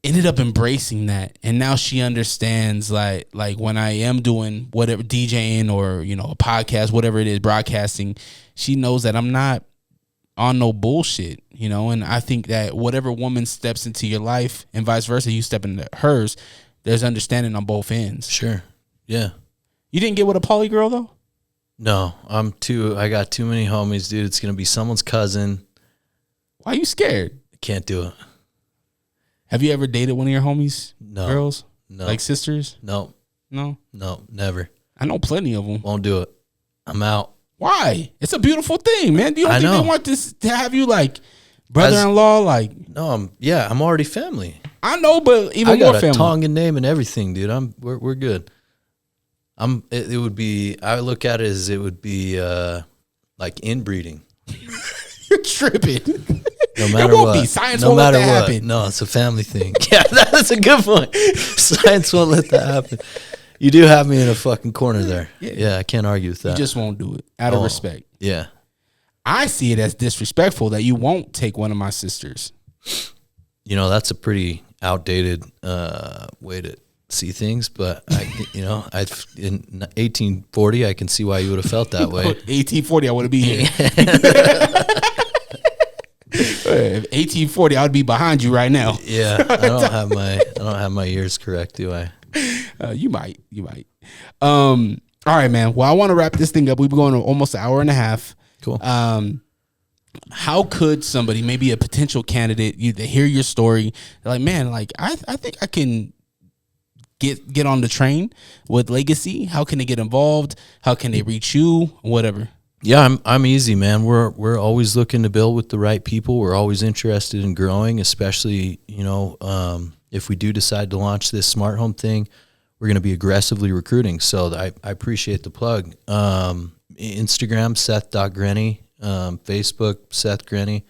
ended up embracing that, and now she understands like when I am doing whatever, DJing or, you know, a podcast, whatever it is, broadcasting, she knows that I'm not on no bullshit, you know? And I think that whatever woman steps into your life and vice versa, you step into hers, there's understanding on both ends.
Sure. Yeah.
You didn't get with a poly girl though?
No, I got too many homies, dude. It's going to be someone's cousin.
Why are you scared?
I can't do it.
Have you ever dated one of your homies?
No.
Girls?
No.
Like sisters?
No.
No,
never.
I know plenty of them.
Won't do it. I'm out.
Why? It's a beautiful thing, man. Do you don't think they want this to have you like brother-in-law?
No, I'm already family.
I know, but even more family.
I got a Tongan name and everything, dude. We're good. It would be. I look at it as it would be like inbreeding.
You're tripping.
No matter what.
Science won't let that happen.
No, it's a family thing. Yeah, that's a good point. Science won't let that happen. You do have me in a fucking corner there. Yeah, I can't argue with that.
You just won't do it out of respect.
Yeah.
I see it as disrespectful that you won't take one of my sisters.
You know, that's a pretty outdated way to see things, but in 1840, I can see why you would have felt that way.
1840, I wouldn't be here. 1840, I would be behind you right now.
Yeah, I don't have my years correct, do I?
You might. All right, man. Well, I want to wrap this thing up. We've been going almost an hour and a half.
Cool.
How could somebody, maybe a potential candidate, they hear your story, they're like, man, like I think I can get on the train with Legacy. How can they get involved? How can they reach you? Whatever.
Yeah, I'm easy, man. We're always looking to build with the right people. We're always interested in growing, especially, if we do decide to launch this smart home thing, we're going to be aggressively recruiting. So I appreciate the plug. Instagram, Seth.Grenny. Facebook, Seth Grenny.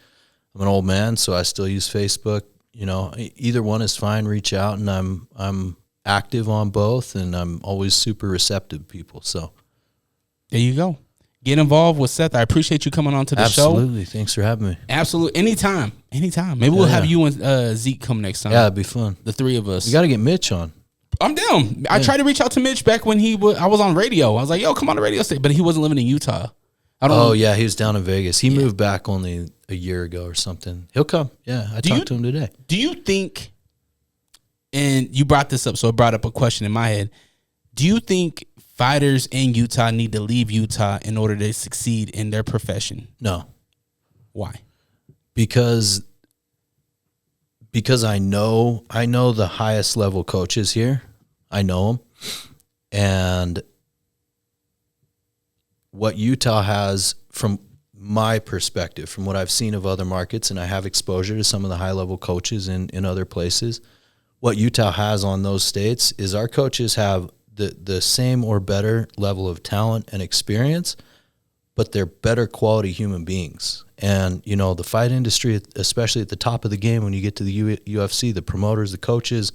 I'm an old man, so I still use Facebook. Either one is fine. Reach out, and I'm active on both, and I'm always super receptive to people. So
there you go. Get involved with Seth. I appreciate you coming on to the show.
Absolutely. Thanks for having me.
Absolutely. Anytime. Maybe we'll have you and Zeke come next time.
Yeah, it'd be fun.
The three of us.
We got to get Mitch on.
I'm down. I tried to reach out to Mitch back when I was on radio. I was like, yo, come on the radio station. But he wasn't living in Utah.
Yeah, he was down in Vegas. He moved back only a year ago or something. He'll come. Yeah, I talked to him today.
Do you think, and you brought this up, so it brought up a question in my head. Do you think fighters in Utah need to leave Utah in order to succeed in their profession?
No.
Why?
Because I know the highest level coaches here. I know them. And what Utah has, from my perspective, from what I've seen of other markets, and I have exposure to some of the high level coaches in other places, what Utah has on those states is our coaches have the same or better level of talent and experience, but they're better quality human beings. And, the fight industry, especially at the top of the game, when you get to the UFC, the promoters, the coaches,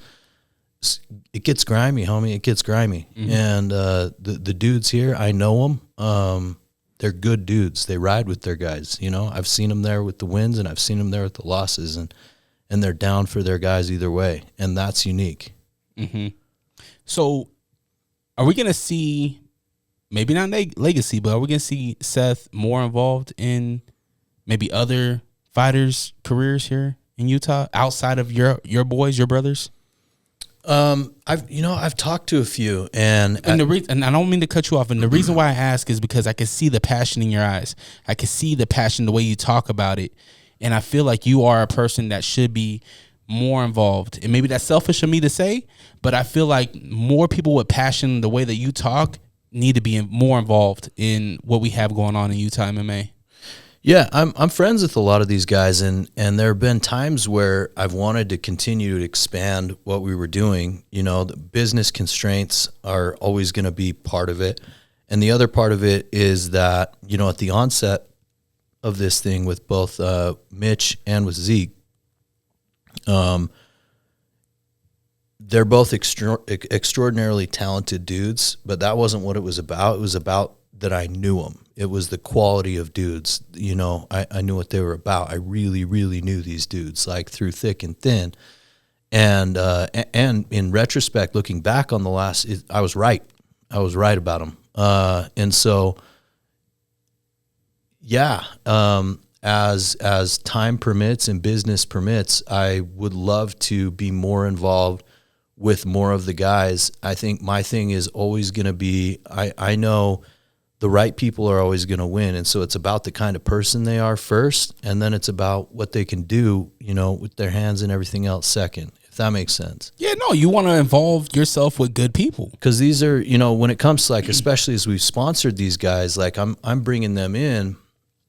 it gets grimy, homie. It gets grimy. Mm-hmm. And the dudes here, I know them. They're good dudes. They ride with their guys. I've seen them there with the wins, and I've seen them there with the losses, and they're down for their guys either way, and that's unique.
Mm-hmm. So are we going to see, maybe not Legacy, but are we going to see Seth more involved in maybe other fighters' careers here in Utah outside of your boys, your brothers?
I've talked to a few, and
I don't mean to cut you off. And the reason why I ask is because I can see the passion in your eyes. I can see the passion, the way you talk about it. And I feel like you are a person that should be more involved. And maybe that's selfish of me to say, but I feel like more people with passion, the way that you talk, need to be more involved in what we have going on in Utah MMA.
Yeah, I'm friends with a lot of these guys, and there have been times where I've wanted to continue to expand what we were doing. The business constraints are always going to be part of it. And the other part of it is that, at the onset of this thing with both Mitch and with Zeke, they're both extraordinarily talented dudes, but that wasn't what it was about. It was about that I knew them. It was the quality of dudes. I knew what they were about. I really, really knew these dudes, like through thick and thin. And in retrospect, looking back on the last, I was right. I was right about them. And so, yeah, as time permits and business permits, I would love to be more involved with more of the guys. I think my thing is always going to be, I know the right people are always going to win. And so it's about the kind of person they are first, and then it's about what they can do, with their hands and everything else second. if that makes sense.
Yeah, no, you want to involve yourself with good people.
Because these are, when it comes to like, especially as we've sponsored these guys, like I'm bringing them in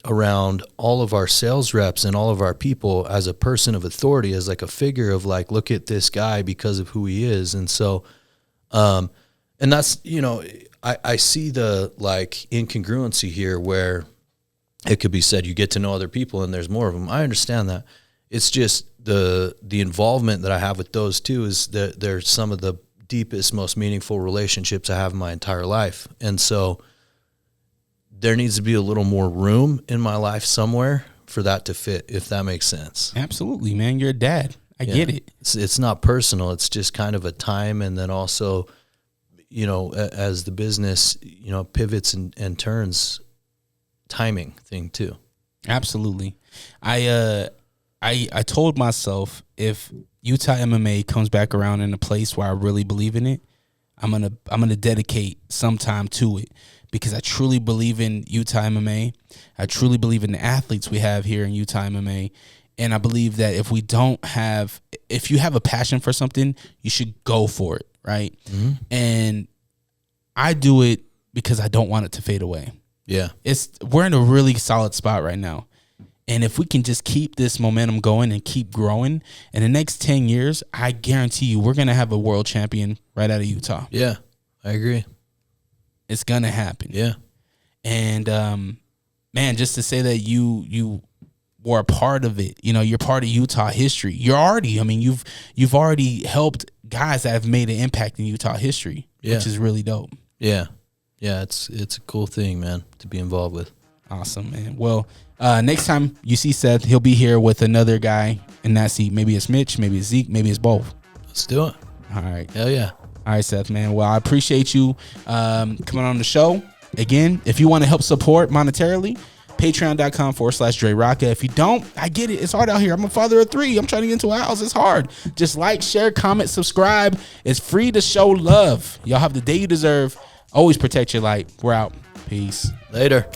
around all of our sales reps and all of our people as a person of authority, as like a figure of like, look at this guy because of who he is. And so, and that's, I see the like incongruency here where it could be said you get to know other people and there's more of them. I understand that. It's just the involvement that I have with those two is that they're some of the deepest, most meaningful relationships I have in my entire life. And so there needs to be a little more room in my life somewhere for that to fit, if that makes sense.
Absolutely, man. You're a dad. I get it.
It's not personal. It's just kind of a time. And then also, as the business, pivots and turns, timing thing too.
Absolutely. I told myself if Utah MMA comes back around in a place where I really believe in it, I'm gonna dedicate some time to it, because I truly believe in Utah MMA. I truly believe in the athletes we have here in Utah MMA. And I believe that if you have a passion for something, you should go for it, right? Mm-hmm. And I do it because I don't want it to fade away.
Yeah.
We're in a really solid spot right now. And if we can just keep this momentum going and keep growing, in the next 10 years, I guarantee you we're going to have a world champion right out of Utah.
Yeah, I agree.
It's going to happen.
Yeah.
And, man, just to say that you were a part of it, you're part of Utah history. You've already helped guys that have made an impact in Utah history, which is really dope.
Yeah. Yeah, it's a cool thing, man, to be involved with.
Awesome, man. Well, next time you see Seth, he'll be here with another guy in that seat. Maybe it's Mitch, maybe it's Zeke, maybe it's both.
Let's do it.
All right.
Hell yeah.
All right, Seth, man. Well, I appreciate you coming on the show. Again, if you want to help support monetarily, patreon.com/DreRawka. If you don't, I get it. It's hard out here. I'm a father of 3. I'm trying to get into a house. It's hard. Just like, share, comment, subscribe. It's free to show love. Y'all have the day you deserve. Always protect your light. We're out. Peace.
Later.